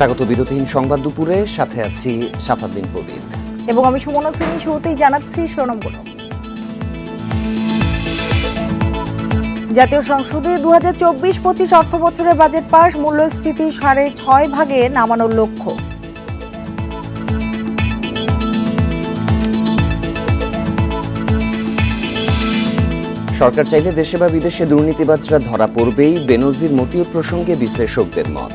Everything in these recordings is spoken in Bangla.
স্বাগত বিরতিহীন সংবাদ দুপুরে, সাথে আছি সাফাত বিন ফরিদ এবং আমি সুমনা সিং। শুরুতেই জানাচ্ছি শিরোনামগুলো। জাতীয় সংসদে 2024-25 অর্থ বছরের বাজেট পাস, মূল্যস্ফীতি 6.5% নামানোর লক্ষ্য। সরকার চাইলে দেশে বা বিদেশে দুর্নীতিবাজরা ধরা পড়বেই, বেনজির মতিউর প্রসঙ্গে বিশ্লেষকদের মত।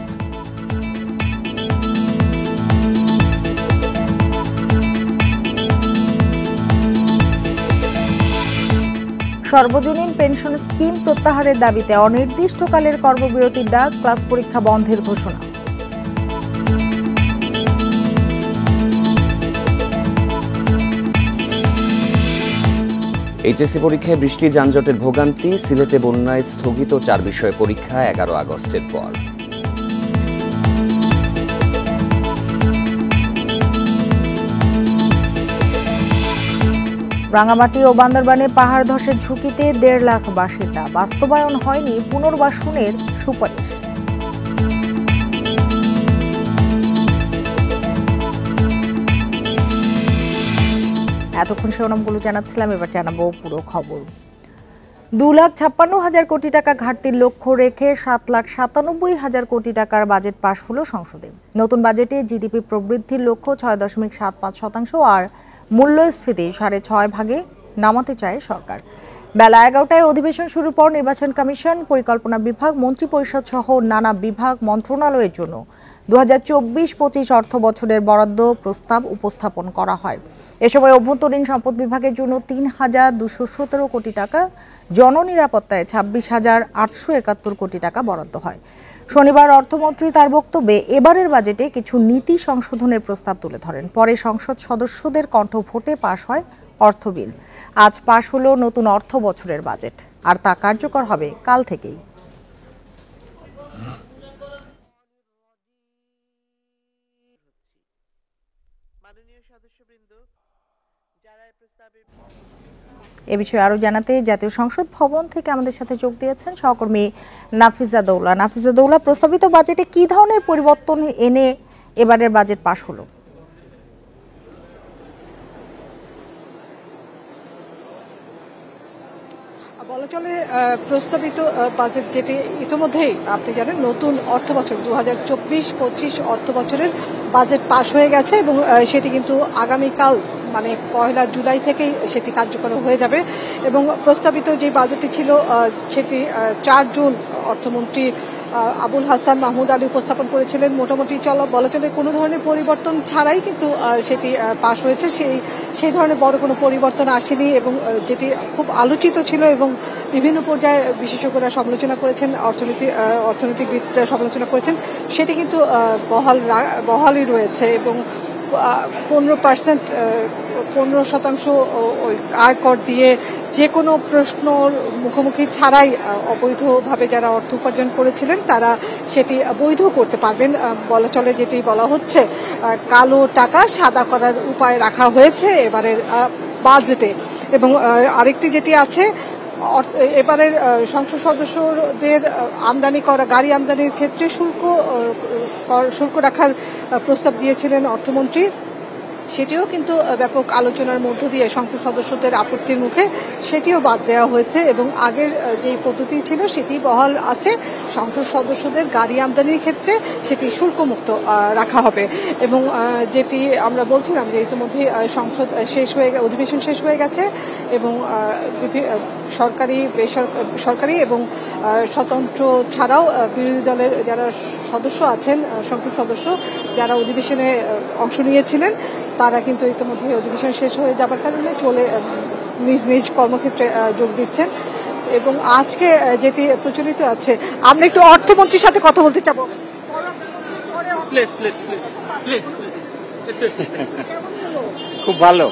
সর্বজনীন পেনশন স্কিম প্রত্যাহারের দাবিতে অনির্দিষ্টকালের কর্মবিরতির ডাক, ক্লাস পরীক্ষা বন্ধের ঘোষণা। এইচএসসি পরীক্ষায় বৃষ্টি, যানজটের ভোগান্তি, সিলেটে বন্যায় স্থগিত 4 বিষয় পরীক্ষা 11 আগস্টের পর। রাঙামাটি ও বান্দরবানে পাহাড় ধসের ঝুঁকিতে 1.5 লাখ বাসিন্দা, বাস্তবায়ন হয়নি পুনর্বাসনের সুপারিশ। এতক্ষণ শিরোনামগুলো জানাচ্ছিলাম, এবার জানাবো পুরো খবর। 2,56,000 কোটি টাকা ঘাটতির লক্ষ্য রেখে 7,97,000 কোটি টাকার বাজেট পাশ হলো সংসদে। নতুন বাজেটে জিডিপি প্রবৃদ্ধির লক্ষ্য 6.75% আর মূল্যস্ফীতি 6.5% নামাতে চায় সরকার। বেলা 11টায় অধিবেশন শুরুর পর নির্বাচন কমিশন, পরিকল্পনা বিভাগ, মন্ত্রিপরিষদ সহ নানা বিভাগ মন্ত্রণালয়ের জন্য 2024-25 অর্থ বছরের বরাদ্দ প্রস্তাব উপস্থাপন করা হয়। এ সময় অভ্যন্তরীণ সম্পদ বিভাগের জন্য 3,217 কোটি টাকা, জননিরাপত্তায় 26,871 কোটি টাকা বরাদ্দ হয়। শনিবার অর্থমন্ত্রী তার বক্তব্যে এবারের বাজেটে কিছু নীতি সংশোধনের প্রস্তাব তুলে ধরেন। পরে সংসদ সদস্যদের কণ্ঠ ভোটে পাশ হয় অর্থ বিল। আজ পাশ হলো নতুন অর্থ বছরের বাজেট, আর তা কার্যকর হবে কাল থেকেই। এ বিষয়ে আরো জানাতে জাতীয় সংসদ ভবন থেকে আমাদের সাথে যোগ দিয়েছেন সহকর্মী নাফিজা দৌলা। নাফিজা দৌলা, প্রস্তাবিত বাজেটে কি ধরনের পরিবর্তন এনে এবারের বাজেট পাশ হলো? বলা চলে প্রস্তাবিত বাজেট, যেটি ইতিমধ্যেই আপনি জানেন নতুন অর্থ বছর 2024-25 অর্থ বছরের বাজেট পাশ হয়ে গেছে এবং সেটি কিন্তু আগামীকাল মানে 1 জুলাই থেকেই সেটি কার্যকর হয়ে যাবে। এবং প্রস্তাবিত যে বাজেটটি ছিল সেটি 4 জুন অর্থমন্ত্রী আবুল হাসান মাহমুদ আলী উপস্থাপন করেছিলেন। মোটামুটি বলা চলে কোনো ধরনের পরিবর্তন ছাড়াই কিন্তু সেটি পাশ হয়েছে। সেই ধরনের বড় কোনো পরিবর্তন আসেনি এবং যেটি খুব আলোচিত ছিল এবং বিভিন্ন পর্যায়ে বিশেষজ্ঞরা সমালোচনা করেছেন, অর্থনীতিবিদরা সমালোচনা করেছেন, সেটি কিন্তু বহালই রয়েছে এবং 15% আয়কর দিয়ে যে কোনো প্রশ্নর মুখোমুখি ছাড়াই অবৈধভাবে যারা অর্থ উপার্জন করেছিলেন তারা সেটি বৈধ করতে পারবেন। বলা চলে যেটি বলা হচ্ছে কালো টাকা সাদা করার উপায় রাখা হয়েছে এবারের বাজেটে। এবং আরেকটি যেটি আছে, এবারের সংসদ সদস্যদের আমদানি করা গাড়ি আমদানির ক্ষেত্রে শুল্ক রাখার প্রস্তাব দিয়েছিলেন অর্থমন্ত্রী। সেটিও কিন্তু ব্যাপক আলোচনার মধ্য দিয়ে সংসদ সদস্যদের আপত্তির মুখে সেটিও বাদ দেওয়া হয়েছে এবং আগের যে পদ্ধতি ছিল সেটি বহাল আছে। সংসদ সদস্যদের গাড়ি আমদানির ক্ষেত্রে সেটি শুল্কমুক্ত রাখা হবে। এবং যেটি আমরা বলছিলাম যে ইতিমধ্যে অধিবেশন শেষ হয়ে গেছে এবং সরকারি এবং স্বতন্ত্র ছাড়াও বিরোধী দলের যারা সদস্য আছেন, সংসদ সদস্য যারা অধিবেশনে অংশ নিয়েছিলেন, তারা কিন্তু ইতিমধ্যে অধিবেশন শেষ হয়ে যাবার কারণে নিজ নিজ কর্মক্ষেত্রে যোগ দিচ্ছেন। এবং আজকে যেটি প্রচলিত আছে, আমরা একটু অর্থমন্ত্রীর সাথে কথা বলতে চাবো। খুব ভালো।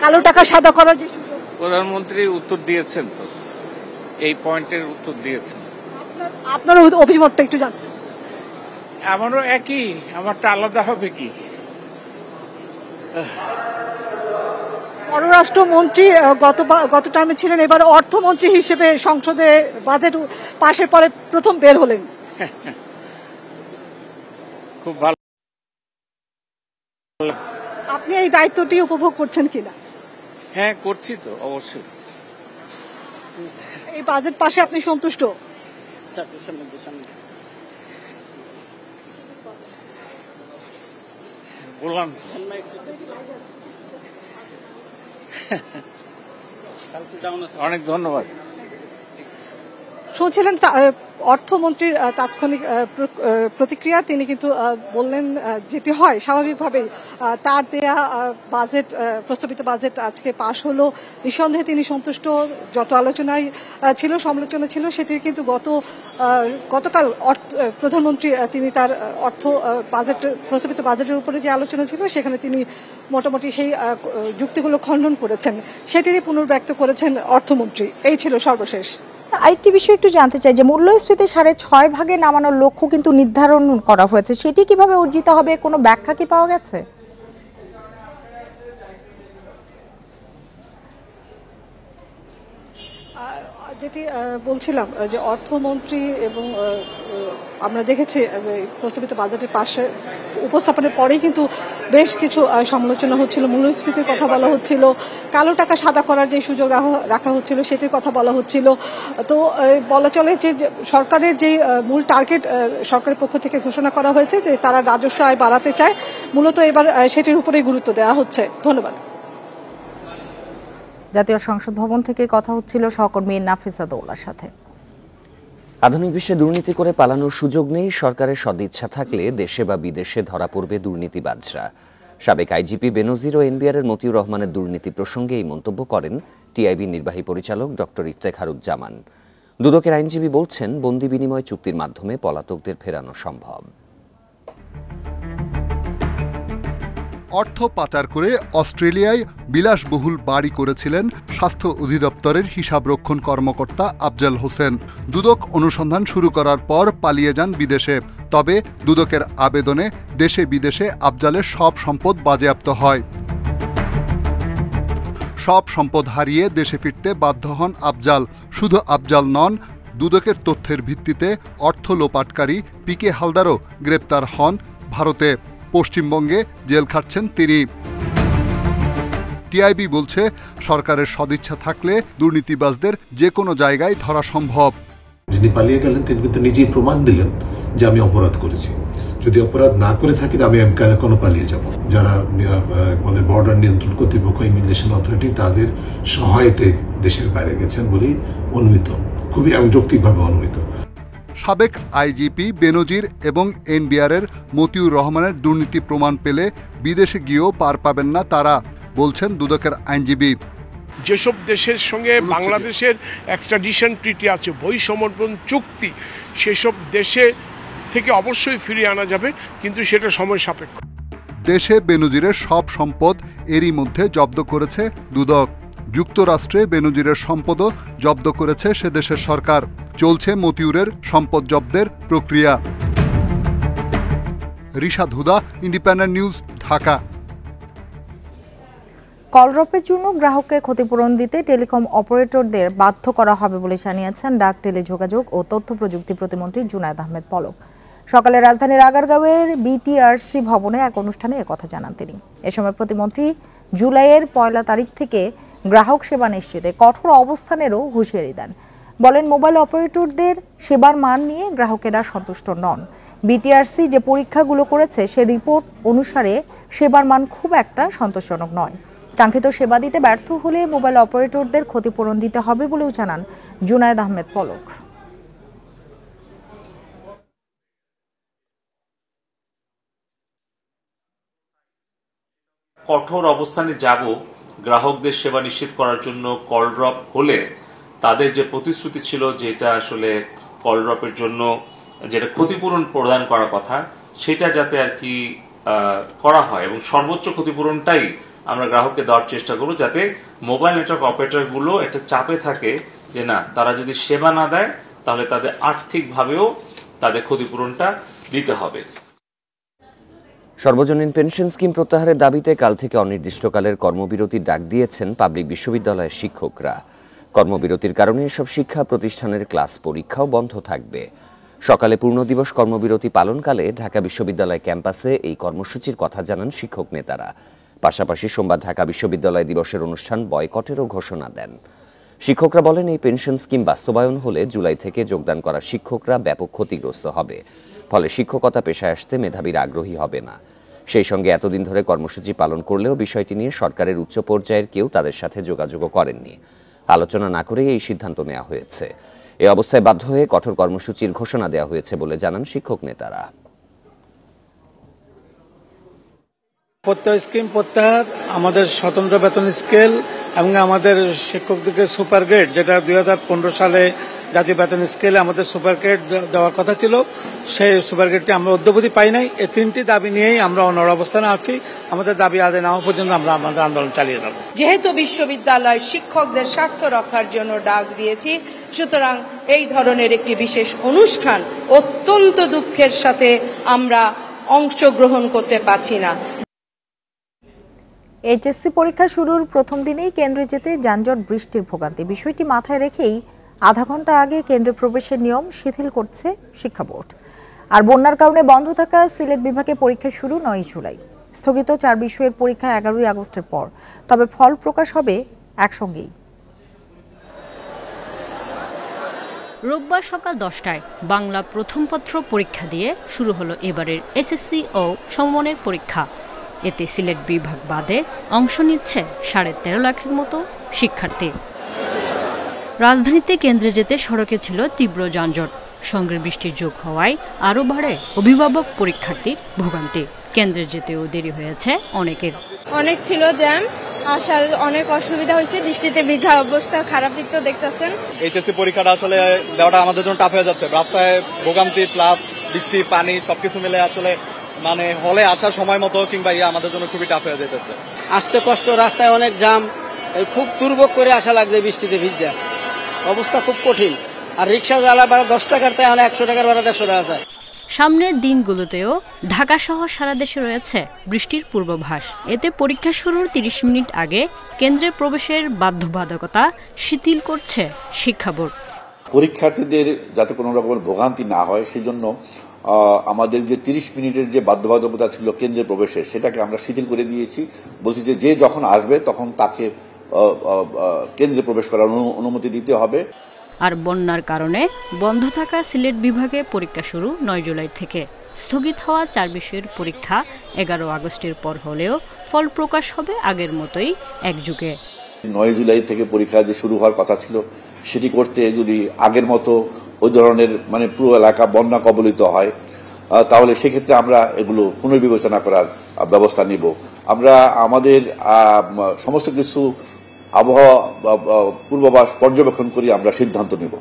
কালো টাকা সাদা করার যে প্রধানমন্ত্রী উত্তর দিয়েছেন, তো এই পয়েন্টের উত্তর দিয়েছেন। আপনার অভিমতটা একটু জানতে। আমারও একই, আমারটা আলাদা হবে কি? পররাষ্ট্রমন্ত্রী গত টার্মে ছিলেন, এবার অর্থমন্ত্রী হিসেবে সংসদে বাজেট পাশের পরে প্রথম বের হলেন। খুব ভালো। আপনি এই দায়িত্বটি উপভোগ করছেন কিনা? হ্যাঁ, করছি তো অবশ্যই। এই বাজেট পাশে আপনি সন্তুষ্ট? বললাম অনেক ধন্যবাদ। শুনছিলেন অর্থমন্ত্রীর তাৎক্ষণিক প্রতিক্রিয়া। তিনি কিন্তু বললেন যেটি হয় স্বাভাবিকভাবেই তার দেয়া বাজেট, প্রস্তাবিত বাজেট আজকে পাশ হলো। নিঃসন্দেহে তিনি সন্তুষ্ট। যত আলোচনায় ছিল, সমালোচনা ছিল, সেটির কিন্তু গতকাল প্রধানমন্ত্রী তিনি তার প্রস্তাবিত বাজেটের উপরে যে আলোচনা ছিল সেখানে তিনি মোটামুটি সেই যুক্তিগুলো খণ্ডন করেছেন, সেটিরই পুনর্ব্যক্ত করেছেন অর্থমন্ত্রী। এই ছিল সর্বশেষ। আরেকটি বিষয় একটু জানতে চাই যে মূল্যস্ফীতি 6.5% নামানোর লক্ষ্য কিন্তু নির্ধারণ করা হয়েছে, সেটি কিভাবে অর্জিত হবে, কোনো ব্যাখ্যা কি পাওয়া গেছে? যেটি বলছিলাম যে অর্থমন্ত্রী এবং আমরা দেখেছি প্রস্তাবিত বাজেটের পাশে উপস্থাপনের পরেই কিন্তু বেশ কিছু সমালোচনা হচ্ছিল। মূল্যস্ফীতির কথা বলা হচ্ছিল, কালো টাকা সাদা করার যে সুযোগ রাখা হচ্ছিল সেটির কথা বলা হচ্ছিল। তো বলা চলে যে সরকারের যে মূল টার্গেট সরকারের পক্ষ থেকে ঘোষণা করা হয়েছে যে তারা রাজস্ব আয় বাড়াতে চায়, মূলত এবার সেটির উপরেই গুরুত্ব দেওয়া হচ্ছে। ধন্যবাদ। জাতীয় সংসদ ভবন থেকে কথা হচ্ছিল সহকর্মী নাফিসা দৌলার সাথে। আধুনিক বিশ্বে দুর্নীতি করে পালানোর সুযোগ নেই। সরকারের সদিচ্ছা থাকলে দেশে বা বিদেশে ধরা পড়বে দুর্নীতিবাজরা। সাবেক আইজিপি বেনজির ও এনবিআরের মতিউর রহমানের দুর্নীতি প্রসঙ্গে এই মন্তব্য করেন টিআইবির নির্বাহী পরিচালক ডক্টর ইফতেখারুজ্জামান। দুদকের আইনজীবী বলছেন, বন্দি বিনিময় চুক্তির মাধ্যমে পলাতকদের ফেরানো সম্ভব। অর্থ পাচার করে অস্ট্রেলিয়ায় বিলাসবহুল বাড়ি করেছিলেন স্বাস্থ্য অধিদপ্তরের হিসাবরক্ষণ কর্মকর্তা আফজাল হোসেন। দুদক অনুসন্ধান শুরু করার পর পালিয়ে যান বিদেশে। তবে দুদকের আবেদনে দেশে বিদেশে আফজালের সব সম্পদ বাজেয়াপ্ত হয়। সব সম্পদ হারিয়ে দেশে ফিরতে বাধ্য হন আফজাল। শুধু আফজাল নন, দুদকের তথ্যের ভিত্তিতে অর্থ লোপাটকারী পিকে হালদারও গ্রেপ্তার হন ভারতে। পশ্চিমবঙ্গে জেল খাটছেন তিনি। টিআইবি বলছে, সরকারের সদিচ্ছা থাকলে দুর্নীতিবাজদের যে কোনো জায়গায় ধরা সম্ভব। যিনি পালিয়ে গেলেন তিনি কিন্তু নিজেই প্রমাণ দিলেন যে আমি অপরাধ করেছি। যদি অপরাধ না করে থাকি আমি কেন পালিয়ে যাব? যারা মানে বর্ডার নিয়ন্ত্রণ কর্তৃপক্ষ, ইমিগ্রেশন অথরিটি, তাদের সহায়তায় দেশের বাইরে গেছেন বলেই অনুমিত, খুবই যৌক্তিকভাবে অনুমিত। সাবেক আইজিপি বেনজির এবং এনবিআরের মতিউর রহমানের দুর্নীতি প্রমাণ পেলে বিদেশে গিয়েও পার পাবেন না তারা, বলছেন দুদকের আইনজীবী। যেসব দেশের সঙ্গে বাংলাদেশের এক্সট্রাডিশন ট্রিটি আছে, বহিঃসমর্পণ চুক্তি, সেসব দেশে থেকে অবশ্যই ফিরিয়ে আনা যাবে, কিন্তু সেটা সময় সাপেক্ষ। দেশে বেনজিরের সব সম্পদ এরই মধ্যে জব্দ করেছে দুদক। যুক্তরাষ্ট্রে বেনজিরের সম্পদও জব্দ করেছে সে দেশের সরকার। চলছে মতিউরের সম্পদ জব্দের প্রক্রিয়া। রিশাদ হুদা, ইন্ডিপেন্ডেন্ট নিউজ, ঢাকা। কলড্রপের জন্য গ্রাহককে ক্ষতিপূরণ দিতে টেলিকম অপারেটরদের বাধ্য করা হবে বলে জানিয়েছেন ডাক, টেলিযোগাযোগ ও তথ্য প্রযুক্তি প্রতিমন্ত্রী জুনায়েদ আহমেদ পলক। সকালে রাজধানীর আগারগাঁওয়ের বিটিআরসি ভবনে এক অনুষ্ঠানে একথা জানান তিনি। এ সময় প্রতিমন্ত্রী জুলাইয়ের 1 তারিখ থেকে গ্রাহক সেবা নিশ্চিতে কঠোর অবস্থানেরও হুঁশিয়ারি দেন। বলেন, মোবাইল অপারেটরদের সেবার মান নিয়ে গ্রাহকেরা সন্তুষ্ট নন। বিটিআরসি যে পরীক্ষাগুলো করেছে সে রিপোর্ট অনুসারে সেবার মান খুব একটা সন্তোষজনক নয়। কাঙ্ক্ষিত সেবা দিতে ব্যর্থ হলে মোবাইল অপারেটরদের ক্ষতিপূরণ দিতে হবে বলেও জানান জুনায়েদ আহমেদ পলক। কঠোর অবস্থানে যাব গ্রাহকদের সেবা নিশ্চিত করার জন্য। কল ড্রপ হলে তাদের যে প্রতিশ্রুতি ছিল যে এটা আসলে কল ড্রপের জন্য যেটা ক্ষতিপূরণ প্রদান করার কথা, সেটা যাতে আর কি করা হয় এবং সর্বোচ্চ ক্ষতিপূরণটাই আমরা গ্রাহককে দেওয়ার চেষ্টা করব, যাতে মোবাইল নেটওয়ার্ক অপারেটরগুলো একটা চাপে থাকে যে না, তারা যদি সেবা না দেয় তাহলে তাদের আর্থিকভাবেও তাদের ক্ষতিপূরণটা দিতে হবে। সর্বজনীন পেনশন স্কিম প্রত্যাহারের দাবিতে কাল থেকে অনির্দিষ্টকালের কর্মবিরতির ডাক দিয়েছেন পাবলিক বিশ্ববিদ্যালয়ের শিক্ষকরা। কর্মবিরতির কারণে এসব শিক্ষা প্রতিষ্ঠানের ক্লাস পরীক্ষাও বন্ধ থাকবে। সকালে পূর্ণ দিবস কর্মবিরতি পালনকালে ঢাকা বিশ্ববিদ্যালয় ক্যাম্পাসে এই কর্মসূচির কথা জানান শিক্ষক নেতারা। পাশাপাশি সোমবার ঢাকা বিশ্ববিদ্যালয় দিবসের অনুষ্ঠান বয়কটেরও ঘোষণা দেন। শিক্ষকরা বলেন, এই পেনশন স্কিম বাস্তবায়ন হলে জুলাই থেকে যোগদান করা শিক্ষকরা ব্যাপক ক্ষতিগ্রস্ত হবে। ফলে শিক্ষকতা পেশায় আসতে মেধাবীরা আগ্রহী হবে না। সেই সঙ্গে এতদিন ধরে কর্মসূচি পালন করলেও বিষয়টি নিয়ে সরকারের উচ্চ পর্যায়ের কেউ তাদের সাথে যোগাযোগও করেননি। আলোচনা না করেই এই সিদ্ধান্ত নেওয়া হয়েছে। এ অবস্থায় বাধ্য হয়ে কঠোর কর্মসূচির ঘোষণা দেওয়া হয়েছে বলে জানান শিক্ষক নেতারা। প্রত্যয় স্কিম প্রত্যাহার, আমাদের স্বতন্ত্র বেতন স্কেল এবং আমাদের শিক্ষকদেরকে সুপার গ্রেড, যেটা 2015 সালে জাতীয় বেতন স্কেলে আমাদের সুপার গ্রেড দেওয়ার কথা ছিল, সেই সুপার গ্রেডটি আমরা অদ্যাবধি পাই নাই। এই তিনটি দাবি নিয়েই আমরা অনড় অবস্থানে আছি। আমাদের দাবি আদায় না হওয়া পর্যন্ত আমরা আমাদের আন্দোলন চালিয়ে যাব। যেহেতু বিশ্ববিদ্যালয় শিক্ষকদের স্বার্থ রক্ষার জন্য ডাক দিয়েছি, সুতরাং এই ধরনের একটি বিশেষ অনুষ্ঠান অত্যন্ত দুঃখের সাথে আমরা অংশগ্রহণ করতে পারছি না। এইচএসসি পরীক্ষা শুরুর প্রথম দিনেই কেন্দ্রে যেতে যানজট, বৃষ্টির ভোগান্তি, বিষয়টি মাথায় রেখেই আধা ঘন্টা আগে কেন্দ্রে প্রবেশের নিয়ম শিথিল করছে শিক্ষা বোর্ড। আর বন্যার কারণে বন্ধ থাকা সিলেট বিভাগে পরীক্ষা শুরু 9 জুলাই। স্থগিত 4 বিষয়ের পরীক্ষা 11 আগস্টের পর, তবে ফল প্রকাশ হবে একসঙ্গেই। রোববার সকাল 10টায় বাংলা প্রথম পত্র পরীক্ষা দিয়ে শুরু হলো এবারের এসএসসি ও সমমানের পরীক্ষা। এতে সিলেট বিভাগ বাদে অংশ নিচ্ছে 13.5 লাখের মতো শিক্ষার্থী। রাজধানীতে কেন্দ্রে যেতে সড়কে ছিল তীব্র যানজট। সঙ্গে বৃষ্টির যোগ হওয়ায় আরও বাড়ে অভিভাবক পরীক্ষার্থী ভোগান্তি। কেন্দ্রে যেতেও দেরি হয়েছে অনেকের। অনেক ছিল জ্যাম, আসার অনেক অসুবিধা হয়েছে, বৃষ্টিতে ভিজা অবস্থা, খারাপ দিক তো দেখতেছেন। এইচএসসি পরীক্ষাটা আসলে দেওয়াটা আমাদের জন্য টাফ হয়ে যাচ্ছে। রাস্তায় ভোগান্তি প্লাস বৃষ্টি, পানি সবকিছু মিলে আসলে মানে হলে আসার সময় মতো কিংবা আমাদের জন্য খুবই টাফ হয়ে যেতেছে। আসতে কষ্ট, রাস্তায় অনেক জ্যাম, খুব দুর্ভোগ করে আসা লাগছে বৃষ্টিতে ভিজা, অবস্থা খুব কঠিন। আর রিক্সা জ্বালা ভাড়া 10 টাকার তাই 100 টাকার ভাড়া 150 টাকা যায়। সামনের দিনগুলোতেও ঢাকা সহ সারা দেশে রয়েছে বৃষ্টির পূর্বাভাস। এতে পরীক্ষা শুরুর 30 মিনিট আগে কেন্দ্রে প্রবেশের বাধ্যবাধকতা শিথিল করছে শিক্ষা বোর্ড। পরীক্ষার্থীদের যাতে কোনো রকমের ভোগান্তি না হয় সেজন্য আমাদের যে 30 মিনিটের যে বাধ্যবাধকতা ছিল কেন্দ্রে প্রবেশের, সেটাকে আমরা শিথিল করে দিয়েছি। বলছি যে যখন আসবে তখন তাকে কেন্দ্রে প্রবেশ করার অনুমতি দিতে হবে। আর বন্যার কারণে বন্ধ থাকা সিলেট বিভাগে পরীক্ষা শুরু 9 জুলাই থেকে। স্থগিত হওয়া 4 বিষয়ের পরীক্ষা 11 আগস্টের পর হলেও ফল প্রকাশ হবে আগের মতোই একযুগে। 9 জুলাই থেকে পরীক্ষা যে শুরু হওয়ার কথা ছিল, সেটি করতে যদি আগের মতো ওই ধরনের মানে পুরো এলাকা বন্যা কবলিত হয়, তাহলে সেক্ষেত্রে আমরা এগুলো পুনর্বিবেচনা করার ব্যবস্থা নিব। আমরা আমাদের সমস্ত কিছু আবহাওয়া পূর্বাভাস পর্যবেক্ষণ করে আমরা সিদ্ধান্ত নেব।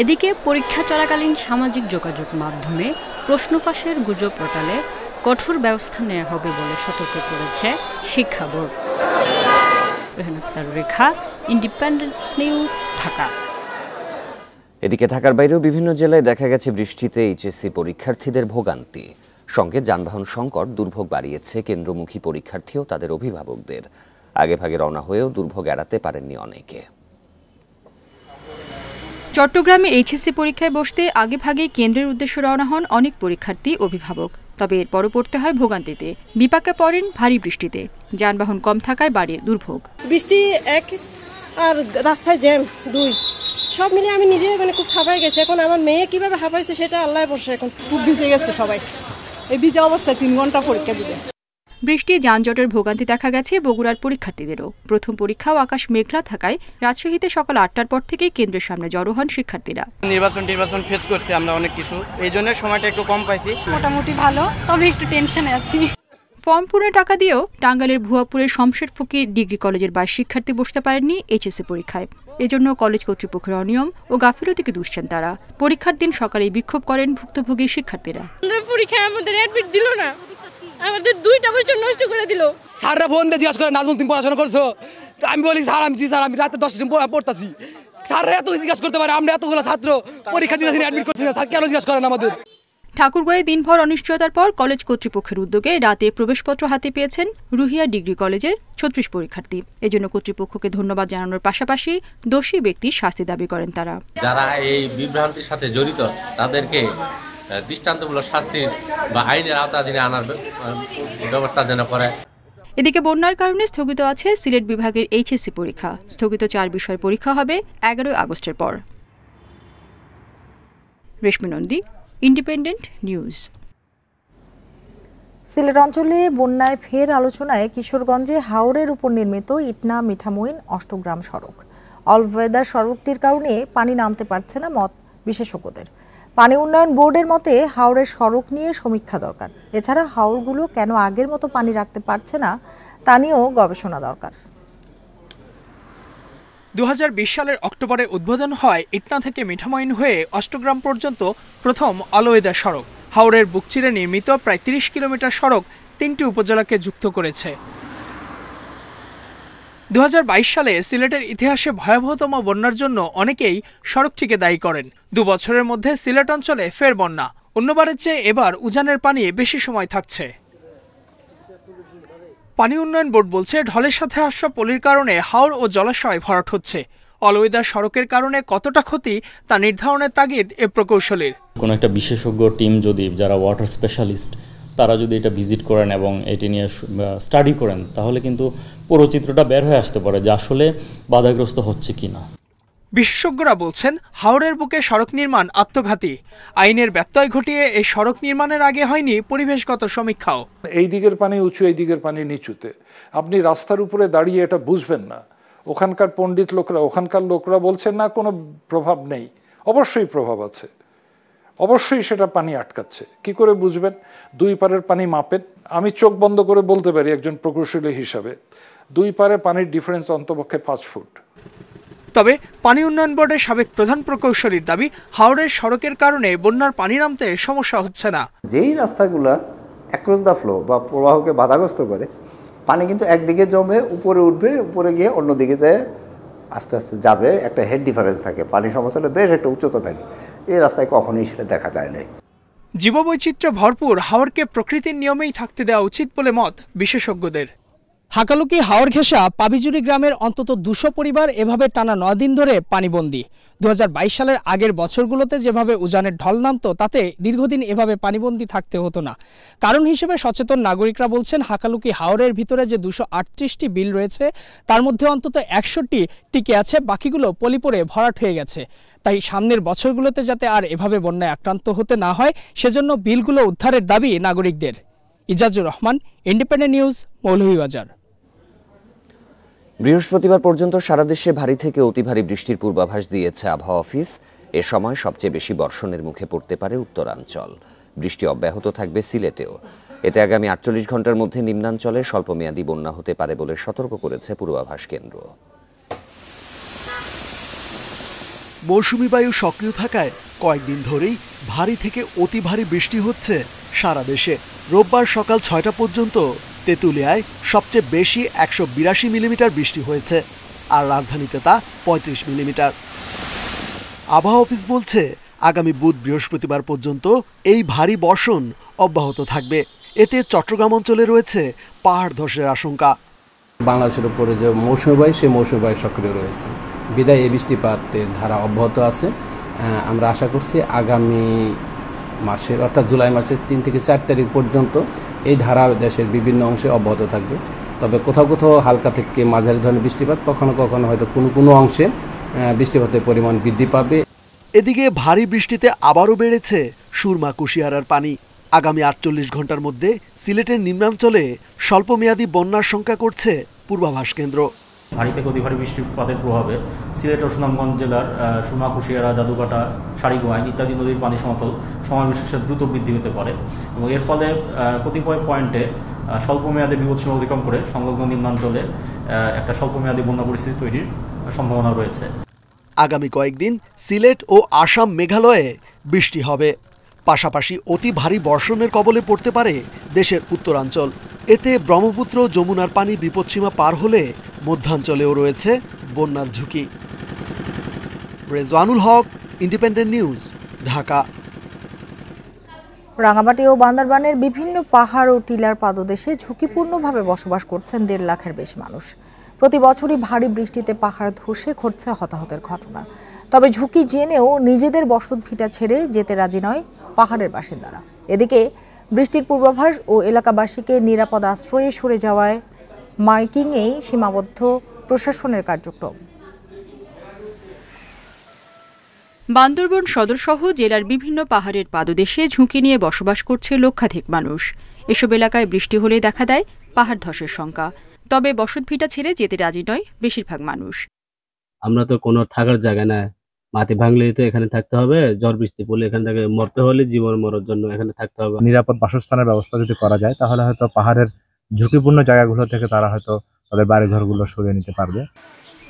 এদিকে পরীক্ষা চলাকালীন সামাজিক যোগাযোগ মাধ্যমে প্রশ্ন ফাঁসের গুজব রটালে কঠোর ব্যবস্থা নেওয়া হবে বলে সতর্ক করেছে শিক্ষা বোর্ড। রেখা, ইন্ডিপেন্ডেন্ট নিউজ, ঢাকা। এদিকে ঢাকার বাইরেও বিভিন্ন জেলায় দেখা গেছে বৃষ্টিতে এইচএসসি পরীক্ষার্থীদের ভোগান্তি। সঙ্গে যানবাহন সংকট দুর্ভোগ বাড়িয়েছে কেন্দ্রমুখী পরীক্ষার্থী ও তাদের অভিভাবকদের। আগেভাগে রওনা হয়েও দুর্ভোগ এড়াতে পারেননি অনেকে। চট্টগ্রামে এইচএসসি পরীক্ষায় বসতে আগেভাগে কেন্দ্রের উদ্দেশ্যে রওনা হন অনেক পরীক্ষার্থী, অভিভাবক। তবে এরপরও পড়তে হয় ভোগান্তিতে। বিপাকে পড়েন ভারী বৃষ্টিতে। যানবাহন কম থাকায় বাড়ে দুর্ভোগ। বৃষ্টি 1 আর রাস্তায় জ্যাম 2, সব মিলে আমি নিজে খুব হাঁপাই গেছে। এখন আমার মেয়ে কিভাবে হাঁপাইছে সেটা আল্লাহ বর্ষে। এখন খুব ভিজে গেছে সবাই, এই ভিজে অবস্থায় 3 ঘন্টা পরীক্ষা দিতে। বৃষ্টি, যানজটের ভোগান্তি দেখা গেছে বগুড়ার পরীক্ষার্থীদেরও। প্রথম পরীক্ষাও আকাশ মেঘলা থাকায় রাজশাহীতে সকাল 8টার পর থেকেই কেন্দ্রের সামনে জড়ো হন শিক্ষার্থীরা। নির্বাচন ফেস করছি আমরা অনেক কিছু, এই জন্য সময়টা একটু কম পাইছি। মোটামুটি ভালো, তবে একটু টেনশনে আছি। ফর্ম পূরণের টাকা দিয়েও টাঙ্গাইলের ভুয়াপুরের শমশের ফকির ডিগ্রি কলেজের 22 শিক্ষার্থী বসতে পারেননি এইচএসসি পরীক্ষায়। এজন্য কলেজ কর্তৃপক্ষের অনিয়ম ও গাফিলতিকে দুষছেন তারা। পরীক্ষার দিন সকালে বিক্ষোভ করেন ভুক্তভোগী শিক্ষার্থীরা। পরীক্ষায় আমাদের অ্যাডমিট দিল না, আমাদের 2টা বছর নষ্ট করে দিল। স্যাররা ফোন দিয়ে জিজ্ঞাসা করে, নাজমুল তুমি পড়াশোনা করছো? আমি বলি স্যার আমি রাতে 10টা দিন পড়তাছি। স্যাররা এত জিজ্ঞাসা করতে পারে, আমরা এতগুলো ছাত্র পরীক্ষা দিতে অ্যাডমিট করতে, স্যার কেন জিজ্ঞাসা করেন আমাদের? ঠাকুরগাঁয়ে দিনভর অনিশ্চয়তার পর কলেজ কর্তৃপক্ষের উদ্যোগে রাতে প্রবেশপত্র হাতে পেয়েছেন রুহিয়া ডিগ্রি কলেজের ৩৬ পরীক্ষার্থী। এজন্য কর্তৃপক্ষকে ধন্যবাদ জানানোর পাশাপাশি দোষী ব্যক্তির শাস্তি দাবি করেন তারা। যারা এই বিভ্রান্তির সাথে জড়িত তাদেরকে দৃষ্টান্তমূলক শাস্তি বা আইনের আওতাধীনে আনার ব্যবস্থা যেন করে। এদিকে বন্যার কারণে স্থগিত আছে সিলেট বিভাগের এইচএসসি পরীক্ষা। স্থগিত ৪ বিষয়ের পরীক্ষা হবে ১১ আগস্টের পর। রেশমি নন্দী, ইন্ডিপেন্ডেন্ট নিউজ। সিলেট অঞ্চলে বন্যায় ফের আলোচনায় কিশোরগঞ্জে হাওরের উপর নির্মিত ইটনা মিঠামইন অষ্টগ্রাম সড়ক। অলওয়েদার সড়কটির কারণে পানি নামতে পারছে না মত বিশেষজ্ঞদের। পানি উন্নয়ন বোর্ডের মতে হাওরের সড়ক নিয়ে সমীক্ষা দরকার। এছাড়া হাওরগুলো কেন আগের মতো পানি রাখতে পারছে না তা নিয়েও গবেষণা দরকার। ২০২০ সালের অক্টোবরে উদ্বোধন হয় ইটনা থেকে মিঠামইন হয়ে অষ্টগ্রাম পর্যন্ত প্রথম অলওয়েদার সড়ক। হাওরের বুক চিরে নির্মিত প্রায় ৩০ কিলোমিটার সড়ক ৩টি উপজেলাকে যুক্ত করেছে। ২০২২ সালে সিলেটের ইতিহাসে ভয়াবহতম বন্যার জন্য অনেকেই সড়কটিকে দায়ী করেন। ২ বছরের মধ্যে সিলেট অঞ্চলে ফের বন্যা। অন্যবারের চেয়ে এবার উজানের পানি বেশি সময় থাকছে। পানি উন্নয়ন বোর্ড বলছে ঢলের সাথে আসা পলির কারণে হাওর ও জলাশয় ভরাট হচ্ছে। অলওয়েদার সড়কের কারণে কতটা ক্ষতি তা নির্ধারণের তাগিদ এ প্রকৌশলীর। কোনো একটা বিশেষজ্ঞ টিম যদি, যারা ওয়াটার স্পেশালিস্ট, তারা যদি এটা ভিজিট করেন এবং এটি নিয়ে স্টাডি করেন, তাহলে কিন্তু পুরো চিত্রটা বের হয়ে আসতে পারে যে আসলে বাধাগ্রস্ত হচ্ছে কিনা। বিশেষজ্ঞরা বলছেন হাওরের বুকে সড়ক নির্মাণ আত্মঘাতী। আইনের ব্যত্যয় ঘটিয়ে এই সড়ক নির্মাণের আগে হয়নি পরিবেশগত সমীক্ষাও। এই দিকের পানি উঁচু, এই দিকের পানি নিচুতে, আপনি রাস্তার উপরে দাঁড়িয়ে এটা বুঝবেন না। ওখানকার পণ্ডিত লোকরা, ওখানকার লোকরা বলছেন না কোনো প্রভাব নেই। অবশ্যই প্রভাব আছে, অবশ্যই সেটা পানি আটকাচ্ছে। কি করে বুঝবেন? দুই পারের পানি মাপেন। আমি চোখ বন্ধ করে বলতে পারি একজন প্রকৌশলী হিসাবে, দুই পারে পানির ডিফারেন্স অন্তপক্ষে 5 ফুট। তবে পানি উন্নয়ন বোর্ডের সাবেক প্রধান প্রকৌশলীর দাবি, হাওরের সড়কের কারণে বন্যার পানি নামতে সমস্যা হচ্ছে না। যেই রাস্তাগুলো অ্যাক্রস দ্য ফ্লো বা প্রবাহকে বাধাগ্রস্ত করে, পানি কিন্তু একদিকে জমে উপরে উঠবে, উপরে গিয়ে অন্যদিকে যায় আস্তে আস্তে যাবে। একটা হেড ডিফারেন্স থাকে, পানি সমতলে বেশ একটা উচ্চতা থাকে। এই রাস্তায় কখনোই সেটা দেখা যায় না। জীববৈচিত্র্য ভরপুর হাওরকে প্রকৃতির নিয়মেই থাকতে দেওয়া উচিত বলে মত বিশেষজ্ঞদের। হাকালুকি হাওর ঘেঁষা পাবিজুরি গ্রামের অন্তত ২০০ পরিবার এভাবে টানা ৯ দিন ধরে পানিবন্দী। ২০২২ সালের আগের বছরগুলোতে যেভাবে উজানের ঢল নামতো, তাতে দীর্ঘদিন এভাবে পানিবন্দী থাকতে হতো না। কারণ হিসেবে সচেতন নাগরিকরা বলছেন, হাকালুকি হাওরের ভিতরে যে ২৩৮টি বিল রয়েছে, তার মধ্যে অন্তত ১০০টি টিকে আছে, বাকিগুলো পলি পড়ে ভরাট হয়ে গেছে। তাই সামনের বছরগুলোতে যাতে আর এভাবে বন্যায় আক্রান্ত হতে না হয়, সেজন্য বিলগুলো উদ্ধারের দাবি নাগরিকদের। Ijazur Rahman, Independent news, Moulvibazar. বৃহস্পতিবার পর্যন্ত সারা দেশে ভারী থেকে অতি ভারী বৃষ্টির পূর্বাভাস দিয়েছে আবহাওয়া অফিস। এ সময় সবচেয়ে বেশি বর্ষণের মুখে পড়তে পারে উত্তরাঞ্চল। বৃষ্টি অব্যাহত থাকবে সিলেটেও। এতে আগামী ৪৮ ঘন্টার মধ্যে নিম্নাঞ্চলে স্বল্পমেয়াদী বন্যা হতে পারে বলে সতর্ক করেছে পূর্বাভাস কেন্দ্র। মৌসুমী বায়ু সক্রিয় থাকায় কয়েকদিন ধরেই ভারী থেকে অতি ভারী বৃষ্টি হচ্ছে সারা দেশে। রোববার সকাল ৬টা পর্যন্ত তেঁতুলিয়ায় সবচেয়ে বেশি ১৮২ মিলিমিটার বৃষ্টি হয়েছে, আর রাজধানীতে তা ৩৫ মিলিমিটার। আবহাওয়া অফিস বলছে আগামী বুধ বৃহস্পতিবার পর্যন্ত এই ভারী বর্ষণ অব্যাহত থাকবে। এতে চট্টগ্রাম অঞ্চলে রয়েছে পাহাড় ধসের আশঙ্কা। বাংলাদেশের উপরে যে মৌসুমী বায়ু, সেই মৌসুমী বায়ু সক্রিয় রয়েছে, বিদায় এই বৃষ্টিপাতের ধারা অব্যাহত আছে। আমরা আশা করছি আগামী মাসের, অর্থাৎ জুলাই মাসের ৩ থেকে ৪ তারিখ পর্যন্ত এই ধারা দেশের বিভিন্ন অংশে অব্যাহত থাকবে। তবে কোথাও কোথাও হালকা থেকে মাঝারি ধরনের বৃষ্টিপাত, কখনো কখনো হয়তো কোনো অংশে বৃষ্টিপাতের পরিমাণ বৃদ্ধি পাবে। এদিকে ভারী বৃষ্টিতে আবারও বেড়েছে সুরমা কুশিয়ারার পানি। আগামী ৪৮ ঘন্টার মধ্যে সিলেটের নিম্নাঞ্চলে স্বল্পমেয়াদী বন্যার শঙ্কা করছে পূর্বাভাস কেন্দ্র। ভারী থেকে অতি ভারী বৃষ্টিপাতের প্রভাবে সিলেট ও সুনামগঞ্জ জেলার সুরমা কুশিয়ারা, জাদুকাটা, সারিগোয়াইন ইত্যাদি নদীর পানি সমতল সময় বিশেষে দ্রুত বৃদ্ধি পেতে পারে এবং এর ফলে কতিপয় পয়েন্টে স্বল্পমেয়াদী বিপদসীমা অতিক্রম করে সংলগ্ন নিম্নাঞ্চলে একটা স্বল্পমেয়াদী বন্যা পরিস্থিতি তৈরির সম্ভাবনা রয়েছে। আগামী কয়েকদিন সিলেট ও আসাম, মেঘালয়ে বৃষ্টি হবে। পাশাপাশি অতি ভারী বর্ষণের কবলে পড়তে পারে দেশের উত্তরাঞ্চল। এতে ব্রহ্মপুত্র, যমুনার পানি বিপদসীমা পার হলে মধ্যাঞ্চলেও রয়েছে বন্যার ঝুঁকি। রেজওয়ানুল হক, ইন্ডিপেন্ডেন্ট নিউজ, ঢাকা। রাঙামাটি ও বান্দরবানের বিভিন্ন পাহাড় ও টিলার পাদদেশে ঝুঁকিপূর্ণভাবে বসবাস করছেন 1.5 লাখের বেশি মানুষ। প্রতি বছরই ভারী বৃষ্টিতে পাহাড় ধসে ঘটছে হতাহতের ঘটনা। তবে ঝুঁকি জেনেও নিজেদের বসতভিটা ছেড়ে যেতে রাজি নয় পাহাড়ের বাসিন্দারা। এদিকে বৃষ্টির পূর্বাভাস ও এলাকাবাসীকে নিরাপদ আশ্রয়ে সরে যাওয়ায় মাইকিংয়েই সীমাবদ্ধ প্রশাসনের কার্যক্রম। বান্দরবান সদরসহ জেলার বিভিন্ন পাহাড়ের পাদদেশে ঝুঁকি নিয়ে বসবাস করছে লক্ষাধিক মানুষ। এসব এলাকায় বৃষ্টি হলে দেখা দেয় পাহাড় ধসের শঙ্কা। তবে বসতভিটা ছেড়ে যেতে রাজি নয় বেশিরভাগ মানুষ। আমরা তো কোনো থাকার জায়গা না, মাটি ভাঙলেই তো এখানে থাকতে হবে, ঝড় বৃষ্টি পড়লে এখান থেকে মরতে হলে জীবন মরার জন্য এখানে থাকতে হবে। নিরাপদ বাসস্থানের ব্যবস্থা যদি করা যায় তাহলে হয়তো পাহাড়ের ঝুঁকিপূর্ণ জায়গাগুলো থেকে তারা হয়তো তাদের বাড়িঘরগুলো সরিয়ে নিতে পারবে।